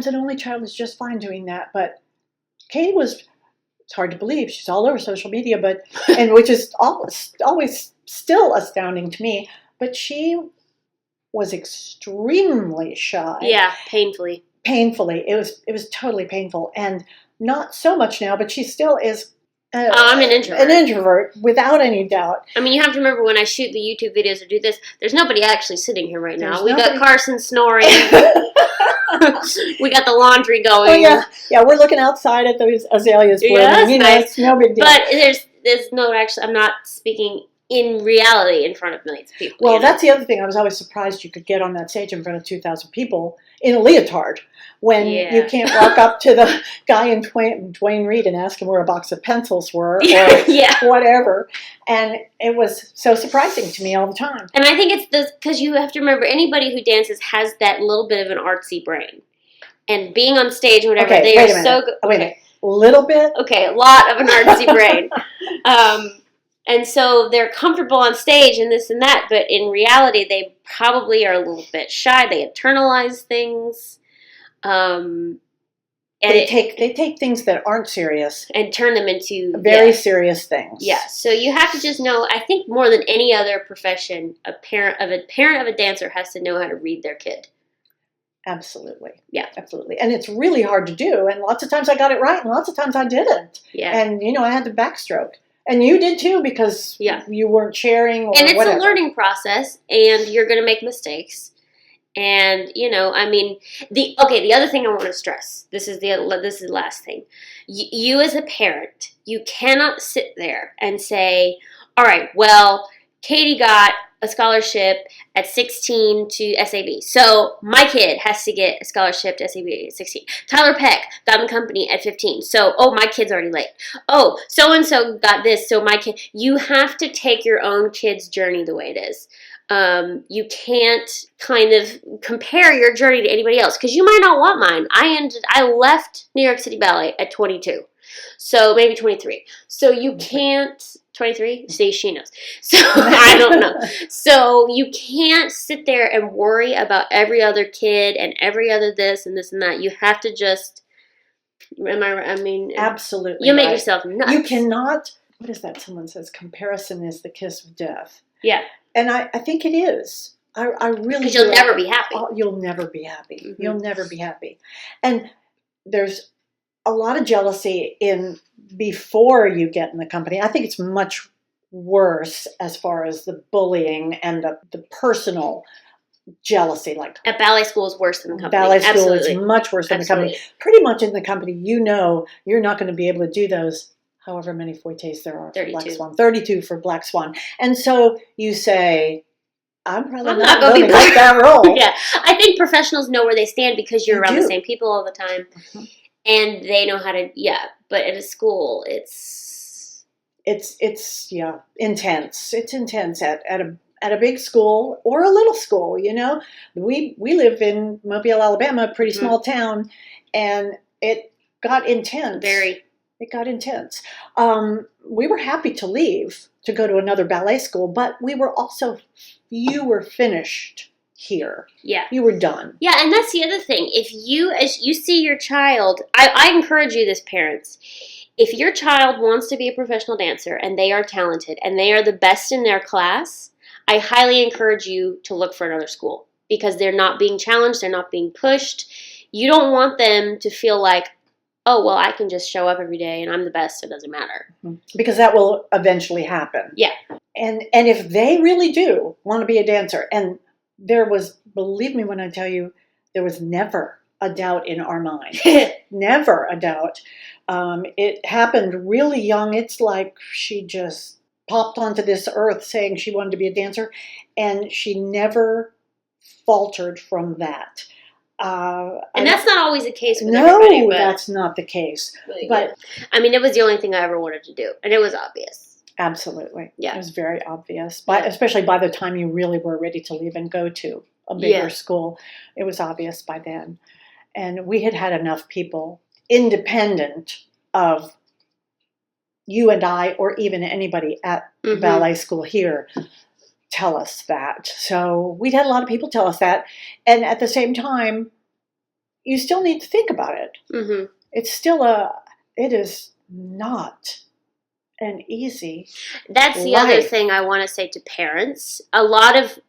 an only child is just fine doing that. But Katie it's hard to believe. She's all over social media, which is always still astounding to me. But she was extremely shy. Yeah, painfully. Painfully. It was totally painful. And not so much now, but she still is I'm an introvert. An introvert, without any doubt. I mean, you have to remember when I shoot the YouTube videos or do this, there's nobody actually sitting here right now. We got Carson snoring. We got the laundry going. Oh, yeah, we're looking outside at those azaleas blooming. Yeah, nice. It's no big deal. But there's no actually. I'm not speaking in reality in front of millions of people. Well, that's the other thing. I was always surprised you could get on that stage in front of 2,000 people in a leotard when you can't walk up to the guy in Dwayne Reed and ask him where a box of pencils were or whatever. And it was so surprising to me all the time. And I think it's because you have to remember, anybody who dances has that little bit of an artsy brain. And being on stage or whatever, they are so good. Wait a minute. Little bit? Okay, a lot of an artsy brain. And so they're comfortable on stage and this and that, but in reality, they probably are a little bit shy. They internalize things. And they take things that aren't serious and turn them into very serious things. Yeah. So you have to just know, I think more than any other profession, a parent of a dancer has to know how to read their kid. Absolutely. Yeah. Absolutely. And it's really hard to do. And lots of times I got it right and lots of times I didn't. Yeah. And, I had to backstroke. And you did too because you weren't sharing or whatever. And it's a learning process and you're going to make mistakes. And, the other thing I want to stress, this is the last thing. You as a parent, you cannot sit there and say, all right, well, Katie got a scholarship at 16 to SAB. So my kid has to get a scholarship to SAB at 16. Tyler Peck got in the company at 15. So, my kid's already late. Oh, so-and-so got this. So my kid, you have to take your own kid's journey the way it is. You can't kind of compare your journey to anybody else because you might not want mine. I left New York City Ballet at 22. So maybe 23. So you can't... 23? See, she knows. So, I don't know. So, you can't sit there and worry about every other kid and every other this and this and that. You have to just, absolutely. You make yourself nuts. You cannot, what is that someone says? Comparison is the kiss of death. Yeah. And I think it is. I really Because you'll never be happy. You'll never be happy. Mm-hmm. You'll never be happy. And there's a lot of jealousy before you get in the company. I think it's much worse as far as the bullying and the personal jealousy. Like at ballet school is worse than the company. ballet school Absolutely. is much worse than Absolutely. the company. Pretty much in the company, you know, you're not going to be able to do those however many fouettes there are for 32. Black Swan. 32 for Black Swan. And so you say, I'm probably I'm not not going to gonna be get that role. Yeah, I think professionals know where they stand because you're They around do. the same people all the time, and they know how to. Yeah, but at a school, it's intense. It's intense at a big school or a little school. You know, we live in Mobile, Alabama, a pretty small town, and it got intense. It got intense. We were happy to leave to go to another ballet school, but you were finished here. Yeah. You were done. Yeah, and that's the other thing. If as you see your child, I encourage you this, parents. If your child wants to be a professional dancer and they are talented and they are the best in their class, I highly encourage you to look for another school because they're not being challenged, they're not being pushed. You don't want them to feel like, oh, well, I can just show up every day and I'm the best, it doesn't matter. Because that will eventually happen. Yeah. And if they really do want to be a dancer, and there was, believe me when I tell you, there was never a doubt in our mind. Never a doubt. It happened really young. It's like she just popped onto this earth saying she wanted to be a dancer, and she never faltered from that. And that's not always the case with no, everybody. No, that's not the case. But I mean, it was the only thing I ever wanted to do, and it was obvious. Absolutely. Yeah. It was very obvious. Especially by the time you really were ready to leave and go to a bigger school. It was obvious by then. And we had enough people, independent of you and I, or even anybody at the ballet school here, tell us that. So we'd had a lot of people tell us that. And at the same time, you still need to think about it. Mm-hmm. It is not an easy That's the other thing I want to say to parents. A lot of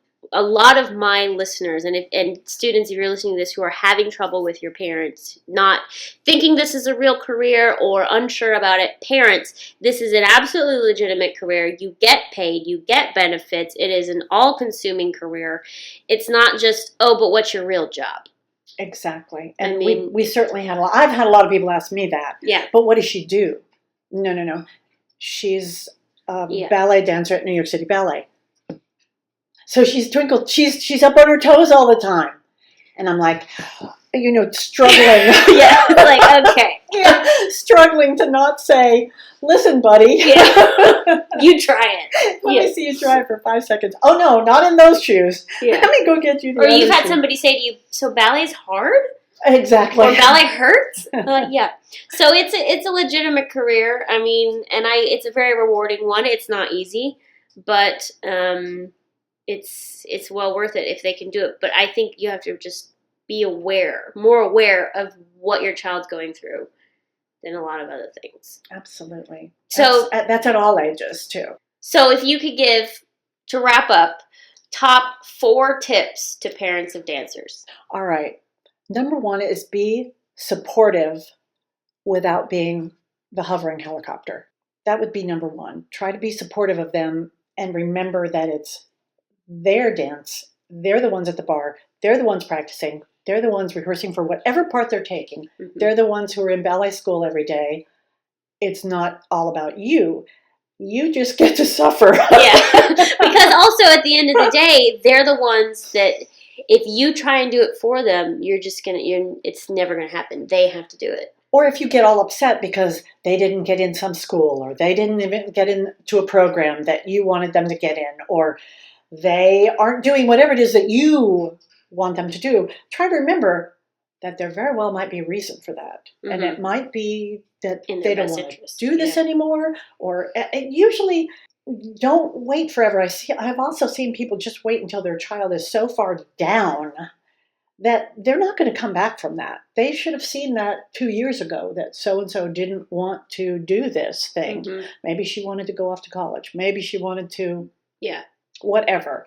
my listeners and students, if you're listening to this, who are having trouble with your parents, not thinking this is a real career or unsure about it, parents, this is an absolutely legitimate career. You get paid, you get benefits. It is an all-consuming career. It's not just, oh, but what's your real job? Exactly. And I mean, we certainly I've had a lot of people ask me that. Yeah. But what does she do? No. She's a ballet dancer at New York City Ballet. So she's twinkled. She's up on her toes all the time. And I'm like, struggling. Yeah, like, okay. Struggling to not say, listen, buddy. Yeah. You try it. Let me see you try it for 5 seconds. Oh, no, not in those shoes. Yeah. Let me go get you the Or you've had shoes. somebody say to you, so ballet's hard? Exactly. Or ballet hurts? Yeah. So it's a legitimate career. I mean, and it's a very rewarding one. It's not easy, but it's well worth it if they can do it. But I think you have to just be more aware of what your child's going through than a lot of other things. Absolutely. So that's at all ages too. So if you could give, to wrap up, top 4 tips to parents of dancers. All right. Number 1 is be supportive without being the hovering helicopter. That would be number 1. Try to be supportive of them and remember that it's their dance. They're the ones at the bar. They're the ones practicing. They're the ones rehearsing for whatever part they're taking. Mm-hmm. They're the ones who are in ballet school every day. It's not all about you. You just get to suffer. Yeah. Because also at the end of the day, they're the ones that if you try and do it for them, it's never going to happen. They have to do it. Or if you get all upset because they didn't get in some school, or they didn't even get into a program that you wanted them to get in, or they aren't doing whatever it is that you want them to do, try to remember that there very well might be a reason for that. Mm-hmm. And it might be that they don't want to do this anymore, or usually don't wait forever. I've also seen people just wait until their child is so far down that they're not going to come back from that. They should have seen that 2 years ago, that so-and-so didn't want to do this thing. Mm-hmm. Maybe she wanted to go off to college. Maybe she wanted to, whatever.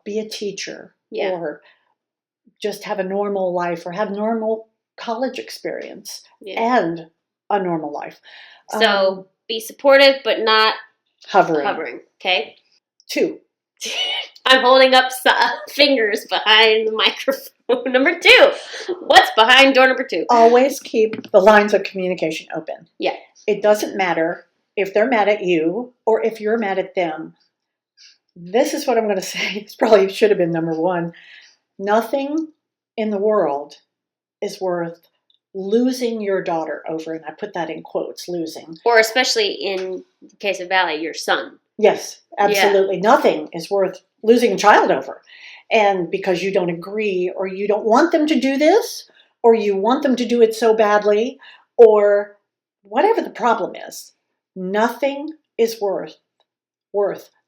Be a teacher, or just have a normal life, or have normal college experience and a normal life. So be supportive, but not Hovering. hovering. Okay. 2. I'm holding up fingers behind the microphone. Number 2. What's behind door number 2? Always keep the lines of communication open. Yeah. It doesn't matter if they're mad at you or if you're mad at them. This is what I'm going to say. This probably should have been number 1. Nothing in the world is worth losing your daughter over, and I put that in quotes, losing. Or especially in the case of ballet, your son. Yes, absolutely. Yeah. Nothing is worth losing a child over. And because you don't agree, or you don't want them to do this, or you want them to do it so badly, or whatever the problem is, nothing is worth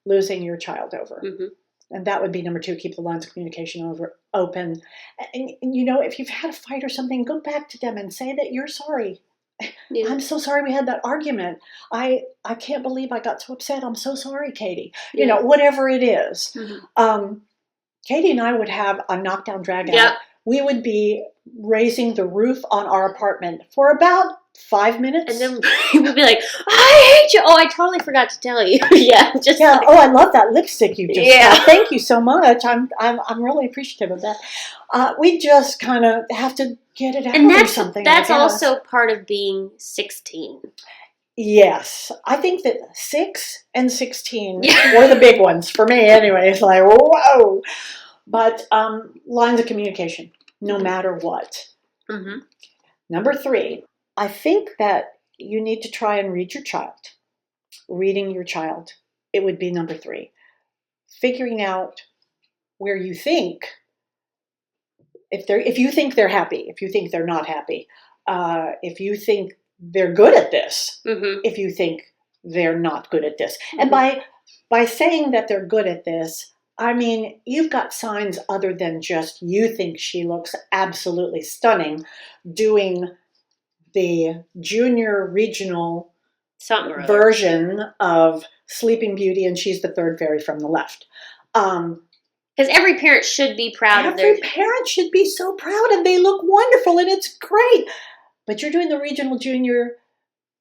losing your child over. Mm-hmm. And that would be number 2, keep the lines of communication open. And, if you've had a fight or something, go back to them and say that you're sorry. Yeah. I'm so sorry we had that argument. I can't believe I got so upset. I'm so sorry, Katie. Yeah. Whatever it is. Mm-hmm. Katie and I would have a knockdown drag out. Yep. We would be raising the roof on our apartment for about 5 minutes. And then we would be like, I hate you. Oh, I totally forgot to tell you. Yeah. Like, oh, I love that lipstick you just got. Thank you so much. I'm really appreciative of that. We just kind of have to get it out or something. That's also part of being 16. Yes. I think that 6 and 16 were the big ones for me anyway. It's like, whoa. But lines of communication, no matter what. Mm-hmm. Number 3, I think that you need to try and read your child. Reading your child, it would be number 3. Figuring out where you think, if you think they're happy, if you think they're not happy, if you think they're good at this, mm-hmm. if you think they're not good at this. Mm-hmm. And by saying that they're good at this, I mean, you've got signs other than just you think she looks absolutely stunning doing the junior regional version of Sleeping Beauty, and she's the third fairy from the left. Because every parent should be proud of their... Every parent should be so proud, and they look wonderful, and it's great. But you're doing the regional junior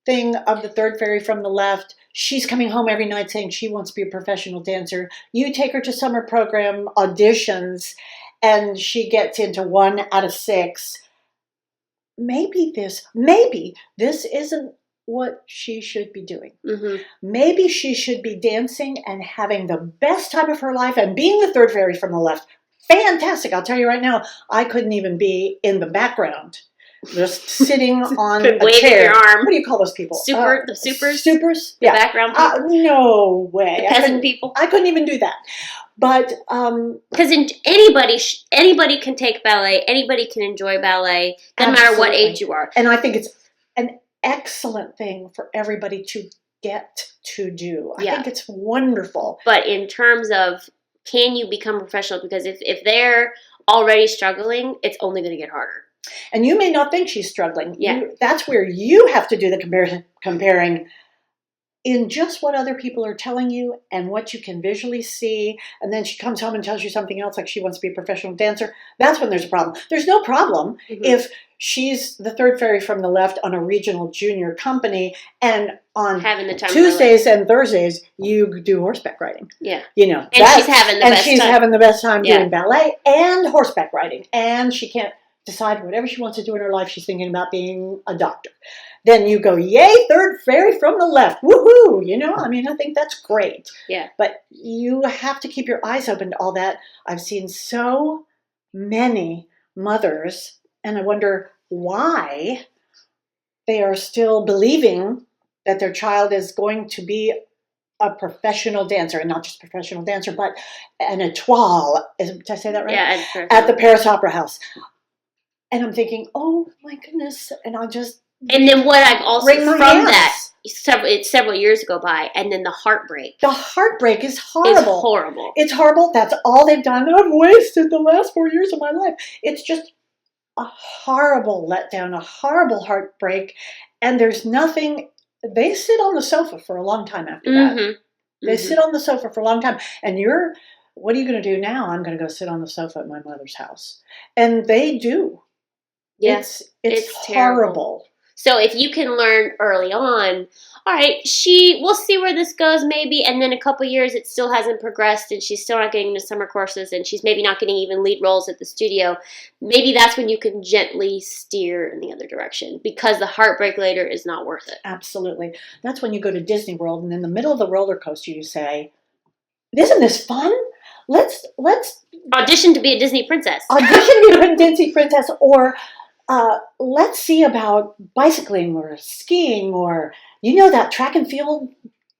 thing of the third fairy from the left. She's coming home every night saying she wants to be a professional dancer. You take her to summer program auditions, and she gets into 1 out of 6. Maybe this isn't what she should be doing. Mm-hmm. Maybe she should be dancing and having the best time of her life and being the third fairy from the left. Fantastic. I'll tell you right now, I couldn't even be in the background, just sitting on a chair. Your arm. What do you call those people? The supers? Supers? The background people? No way. The peasant people? I couldn't even do that. But because anybody can take ballet, anybody can enjoy ballet, doesn't matter what age you are. And I think it's an excellent thing for everybody to get to do. I think it's wonderful. But in terms of, can you become professional? Because if they're already struggling, it's only going to get harder. And you may not think she's struggling. Yeah. That's where you have to do the comparing in just what other people are telling you and what you can visually see. And then she comes home and tells you something else, like she wants to be a professional dancer. That's when there's a problem. There's no problem if she's the third fairy from the left on a regional junior company, and on Tuesdays and Thursdays you do horseback riding. Yeah. And she's having the best time doing ballet and horseback riding, and she can't decide whatever she wants to do in her life. She's thinking about being a doctor. Then you go, yay, third fairy from the left. Woohoo! I think that's great. Yeah. But you have to keep your eyes open to all that. I've seen so many mothers, and I wonder why they are still believing that their child is going to be a professional dancer, and not just a professional dancer, but an étoile. Did I say that right? Yeah. At the Paris Opera House. And I'm thinking, oh my goodness, and I'll just... And then what I've also, from that, several years go by, and then the heartbreak. The heartbreak is horrible. It's horrible. It's horrible. That's all they've done. I've wasted the last 4 years of my life. It's just a horrible letdown, a horrible heartbreak, and there's nothing... They sit on the sofa for a long time after that. They sit on the sofa for a long time, and what are you going to do now? I'm going to go sit on the sofa at my mother's house. And they do. Yes, It's horrible. So if you can learn early on, all right, we'll see where this goes maybe, and then a couple years it still hasn't progressed and she's still not getting into summer courses and she's maybe not getting even lead roles at the studio, maybe that's when you can gently steer in the other direction because the heartbreak later is not worth it. Absolutely. That's when you go to Disney World and in the middle of the roller coaster you say, isn't this fun? Let's audition to be a Disney princess. Audition to be a Disney princess, or let's see about bicycling or skiing, or that track and field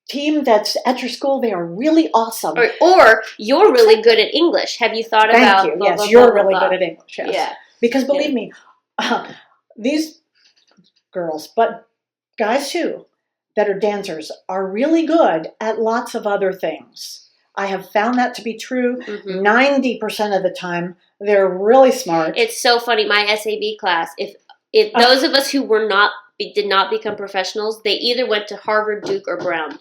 team that's at your school. They are really awesome. Or you're really good at English. Have you thought about? Thank you. Yes, you're really good at English. Yes. Yeah. Because believe me, these girls, but guys too, that are dancers are really good at lots of other things. I have found that to be true. 90% of the time, they're really smart. It's so funny. My SAB class, if those of us who did not become professionals, they either went to Harvard, Duke, or Brown.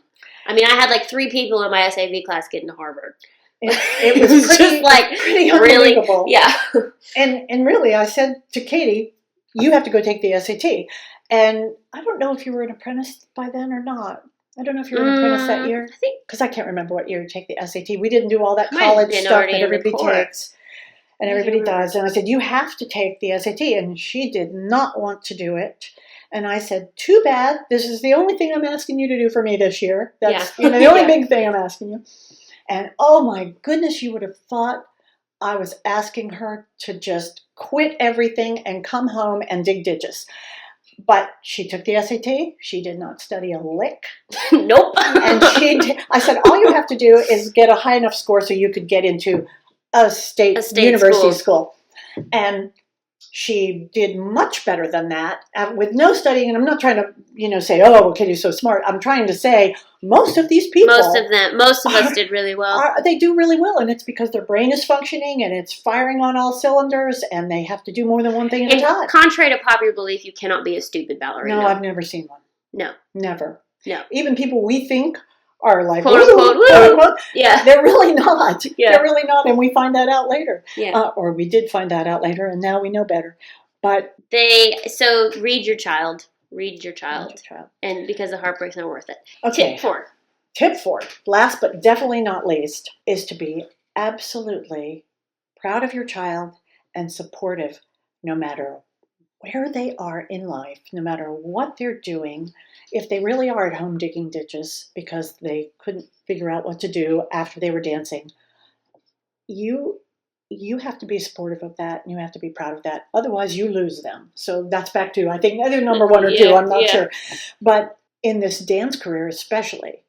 I mean, I had like 3 people in my SAB class get into Harvard. It was pretty, pretty unbelievable. Really, yeah. And really, I said to Katie, you have to go take the SAT. And I don't know if you were an apprentice by then or not. I don't know if you were an apprentice that year. I think. Because I can't remember what year you take the SAT. We didn't do all that college stuff that everybody takes. And everybody does. And I said, you have to take the SAT. And she did not want to do it. And I said, too bad. This is the only thing I'm asking you to do for me this year. That's the only big thing I'm asking you. And oh my goodness, you would have thought I was asking her to just quit everything and come home and dig ditches. But she took the SAT. She did not study a lick. Nope. And I said, all you have to do is get a high enough score so you could get into a state university school. And she did much better than that with no studying. And I'm not trying to, say, oh, okay, you're so smart. I'm trying to say most of these people. Most of us did really well. They do really well. And it's because their brain is functioning and it's firing on all cylinders and they have to do more than one thing at a time. Contrary to popular belief, you cannot be a stupid ballerina. No, I've never seen one. No. Never. No. Even people we think are like, quote unquote, quote unquote, yeah. They're really not. Yeah. They're really not. And we find that out later. Yeah. Or we did find that out later and now we know better. But so read your child. Read your child. And because the heartbreak's not worth it. Okay. Tip 4. Last but definitely not least, is to be absolutely proud of your child and supportive no matter where they are in life, no matter what they're doing. If they really are at home digging ditches because they couldn't figure out what to do after they were dancing, you have to be supportive of that and you have to be proud of that. Otherwise, you lose them. So that's back to, I think, either number 1 or 2. I'm not sure. But in this dance career especially,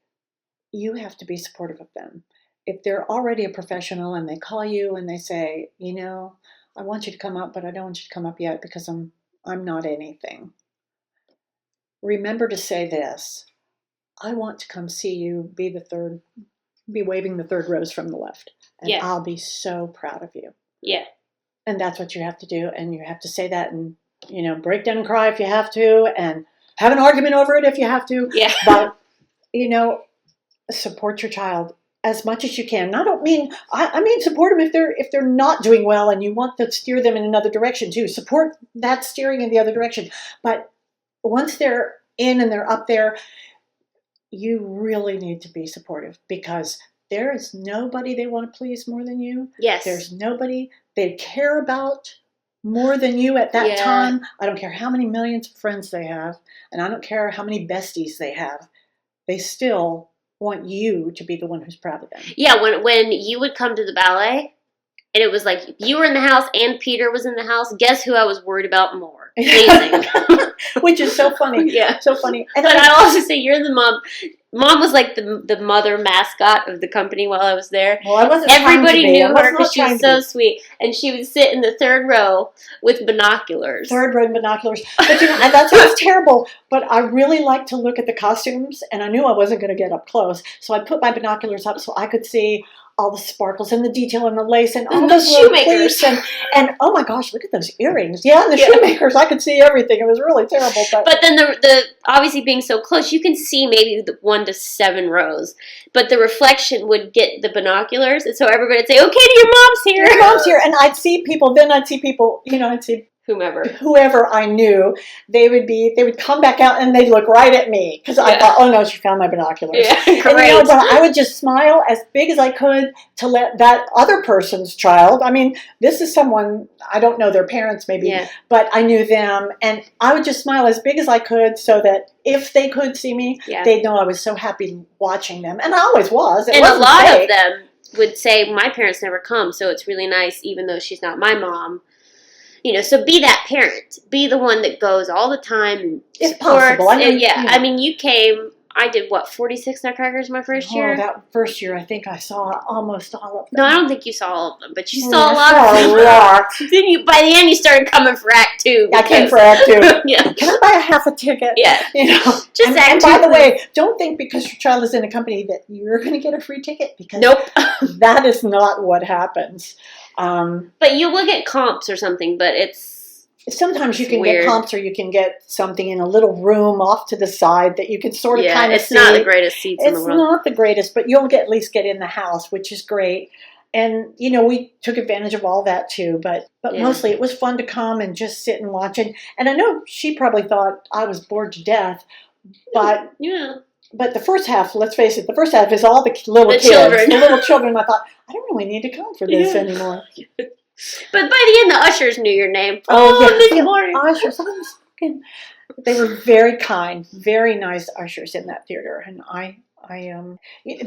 you have to be supportive of them. If they're already a professional and they call you and they say, I want you to come up, but I don't want you to come up yet because I'm not anything. Remember to say this: I want to come see you, be waving the 3rd rose from the left. And I'll be so proud of you. Yeah. And that's what you have to do. And you have to say that and, break down and cry if you have to and have an argument over it if you have to. Yeah. But, support your child as much as you can. I mean support them if they're not doing well and you want to steer them in another direction too. Support that steering in the other direction. But once they're in and they're up there, you really need to be supportive because there is nobody they want to please more than you. Yes. There's nobody they care about more than you at that time. I don't care how many millions of friends they have, and I don't care how many besties they have. They still want you to be the one who's proud of them. Yeah, when you would come to the ballet, and it was like you were in the house and Peter was in the house, guess who I was worried about more? Amazing. Which is so funny. Yeah. So funny. And but I also say you're the mom. Mom was like the mother mascot of the company while I was there. Well, I wasn't. Everybody knew her because she was so sweet, and she would sit in the 3rd row with binoculars. 3rd row binoculars. But that sounds terrible. But I really like to look at the costumes, and I knew I wasn't going to get up close, so I put my binoculars up so I could see all the sparkles and the detail and the lace and all those shoemakers and oh my gosh, look at those earrings. Yeah, and the shoemakers. I could see everything. It was really terrible. But then the obviously being so close, you can see maybe the 1 to 7 rows. But the reflection would get the binoculars, and so everybody would say, "Okay, your mom's here." Your mom's here, and I'd see people. Then I'd see people. I'd see whoever I knew, they would come back out and they'd look right at me because I thought, oh no, she found my binoculars. Yeah, and, great. but I would just smile as big as I could to let that other person's child. I mean, this is someone I don't know their parents maybe, but I knew them, and I would just smile as big as I could so that if they could see me, they'd know I was so happy watching them, and I always was. And a lot of them would say, my parents never come, so it's really nice, even though she's not my mom. You know, so be that parent. Be the one that goes all the time and if possible. I mean, I mean, you came. I did 46 Nutcrackers my first year. That first year, I think I saw almost all of them. No, I don't think you saw all of them, but you saw a lot of them. Then you, by the end, you started coming for Act 2. I came for Act 2. Yeah. Can I buy a half a ticket? Yeah. You know. Just Act 2. And by the way, don't think because your child is in a company that you're going to get a free ticket, because that is not what happens. But you will get comps or something, but sometimes you can get comps, or you can get something in a little room off to the side that you can sort of kind of see. It's not the greatest seats in the world. It's not the greatest, but you'll at least get in the house, which is great. And, you know, we took advantage of all that too, but mostly it was fun to come and just sit and watch. And I know she probably thought I was bored to death, but But the first half, let's face it, the first half is all the little kids, children. The little children. I thought, I don't really need to come for this anymore. But by the end, the ushers knew your name. Miss Morgan. Ushers. They were very kind, very nice ushers in that theater, and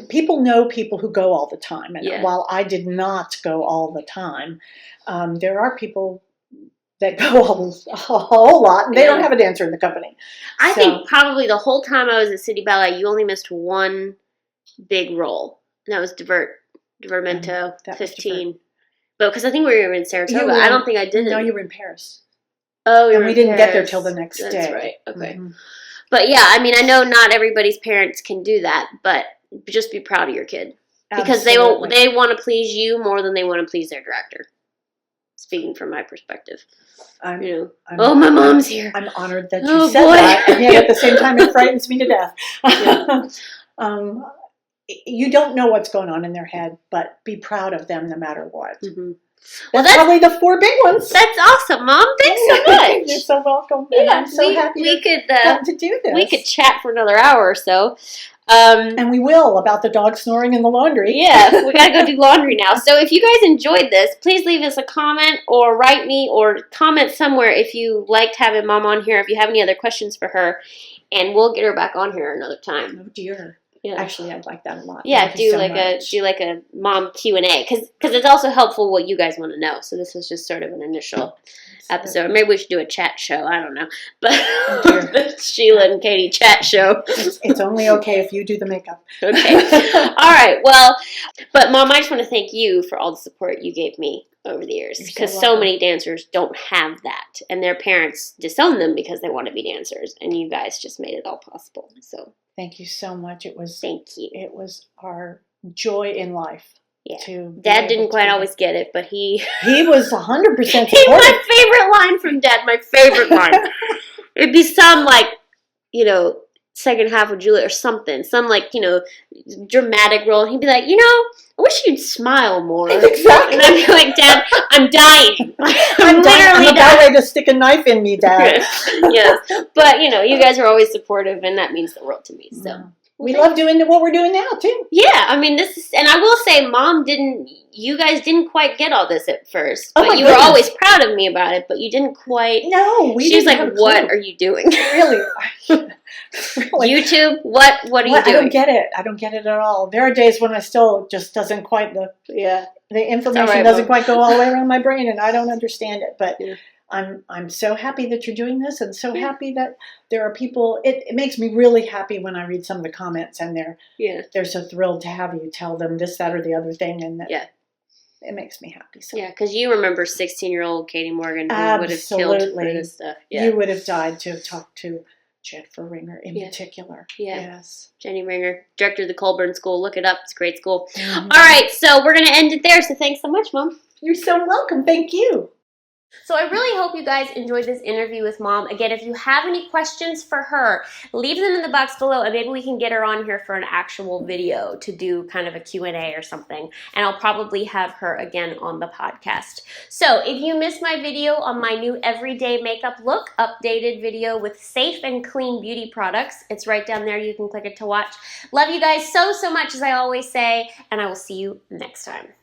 people know people who go all the time, and while I did not go all the time, there are people that go a whole lot, and they don't have a dancer in the company. I think probably the whole time I was at City Ballet, you only missed one big role, and that was Divertimento 15. But because I think we were in Saratoga, I don't think I did it. No, you were in Paris. Oh, and we didn't get there till the next day. That's right. Okay. Mm-hmm. But yeah, I mean, I know not everybody's parents can do that, but just be proud of your kid because they want to please you more than they want to please their director. Speaking from my perspective, my mom's here. I'm honored that you said that, and yet at the same time, it frightens me to death. You don't know what's going on in their head, but be proud of them no matter what. Mm-hmm. Well, that's probably the 4 big ones. That's awesome, Mom. Thanks so much. You're so welcome. Yeah, I'm so happy to do this. We could chat for another hour or so. And we will, about the dog snoring in the laundry. Yeah, we got to go do laundry now. So if you guys enjoyed this, please leave us a comment or write me or comment somewhere if you liked having Mom on here, if you have any other questions for her, and we'll get her back on here another time. Oh, dear. Yeah. Actually, I'd like that a lot. Yeah, do like a mom Q&A because it's also helpful what you guys want to know. So this was just sort of an initial episode. Maybe we should do a chat show. I don't know, but the Sheila and Katie chat show. It's only okay if you do the makeup. Okay. All right. Well, but Mom, I just want to thank you for all the support you gave me over the years, because so many dancers don't have that, and their parents disown them because they want to be dancers, and you guys just made it all possible. So. Thank you so much. Thank you. It was our joy in life. Yeah. Dad didn't quite always get it, but he was 100% supportive. My favorite line from Dad. My favorite line. It'd be some second half of Juliet or something, some dramatic role, and he'd be like, I wish you'd smile more. Exactly. And I'd be like, Dad, I'm dying. I'm literally dying to stick a knife in me, Dad. Yes. But, you guys are always supportive, and that means the world to me. So we love doing what we're doing now, too. Yeah. I mean, and I will say, Mom you guys didn't quite get all this at first. But you were always proud of me about it, but you didn't quite. No, She's like, what are you doing? Really? YouTube? What are you doing? I don't get it. I don't get it at all. There are days when I still just doesn't quite, the information doesn't quite go all the way around my brain, and I don't understand it. But I'm so happy that you're doing this, and so happy that there are people. It makes me really happy when I read some of the comments, and they're so thrilled to have you tell them this, that, or the other thing, and it makes me happy. So. Yeah, because you remember 16-year-old Katie Morgan who would have killed for this stuff. Yeah. You would have died to have talked to Jennifer Ringer in particular. Yeah. Yes. Jenny Ringer, director of the Colburn School. Look it up. It's a great school. Mm-hmm. All right, so we're going to end it there. So thanks so much, Mom. You're so welcome. Thank you. So I really hope you guys enjoyed this interview with Mom. Again, if you have any questions for her, leave them in the box below and maybe we can get her on here for an actual video to do kind of a Q&A or something. And I'll probably have her again on the podcast. So if you missed my video on my new everyday makeup look, updated video with safe and clean beauty products, it's right down there. You can click it to watch. Love you guys so, so much, as I always say, and I will see you next time.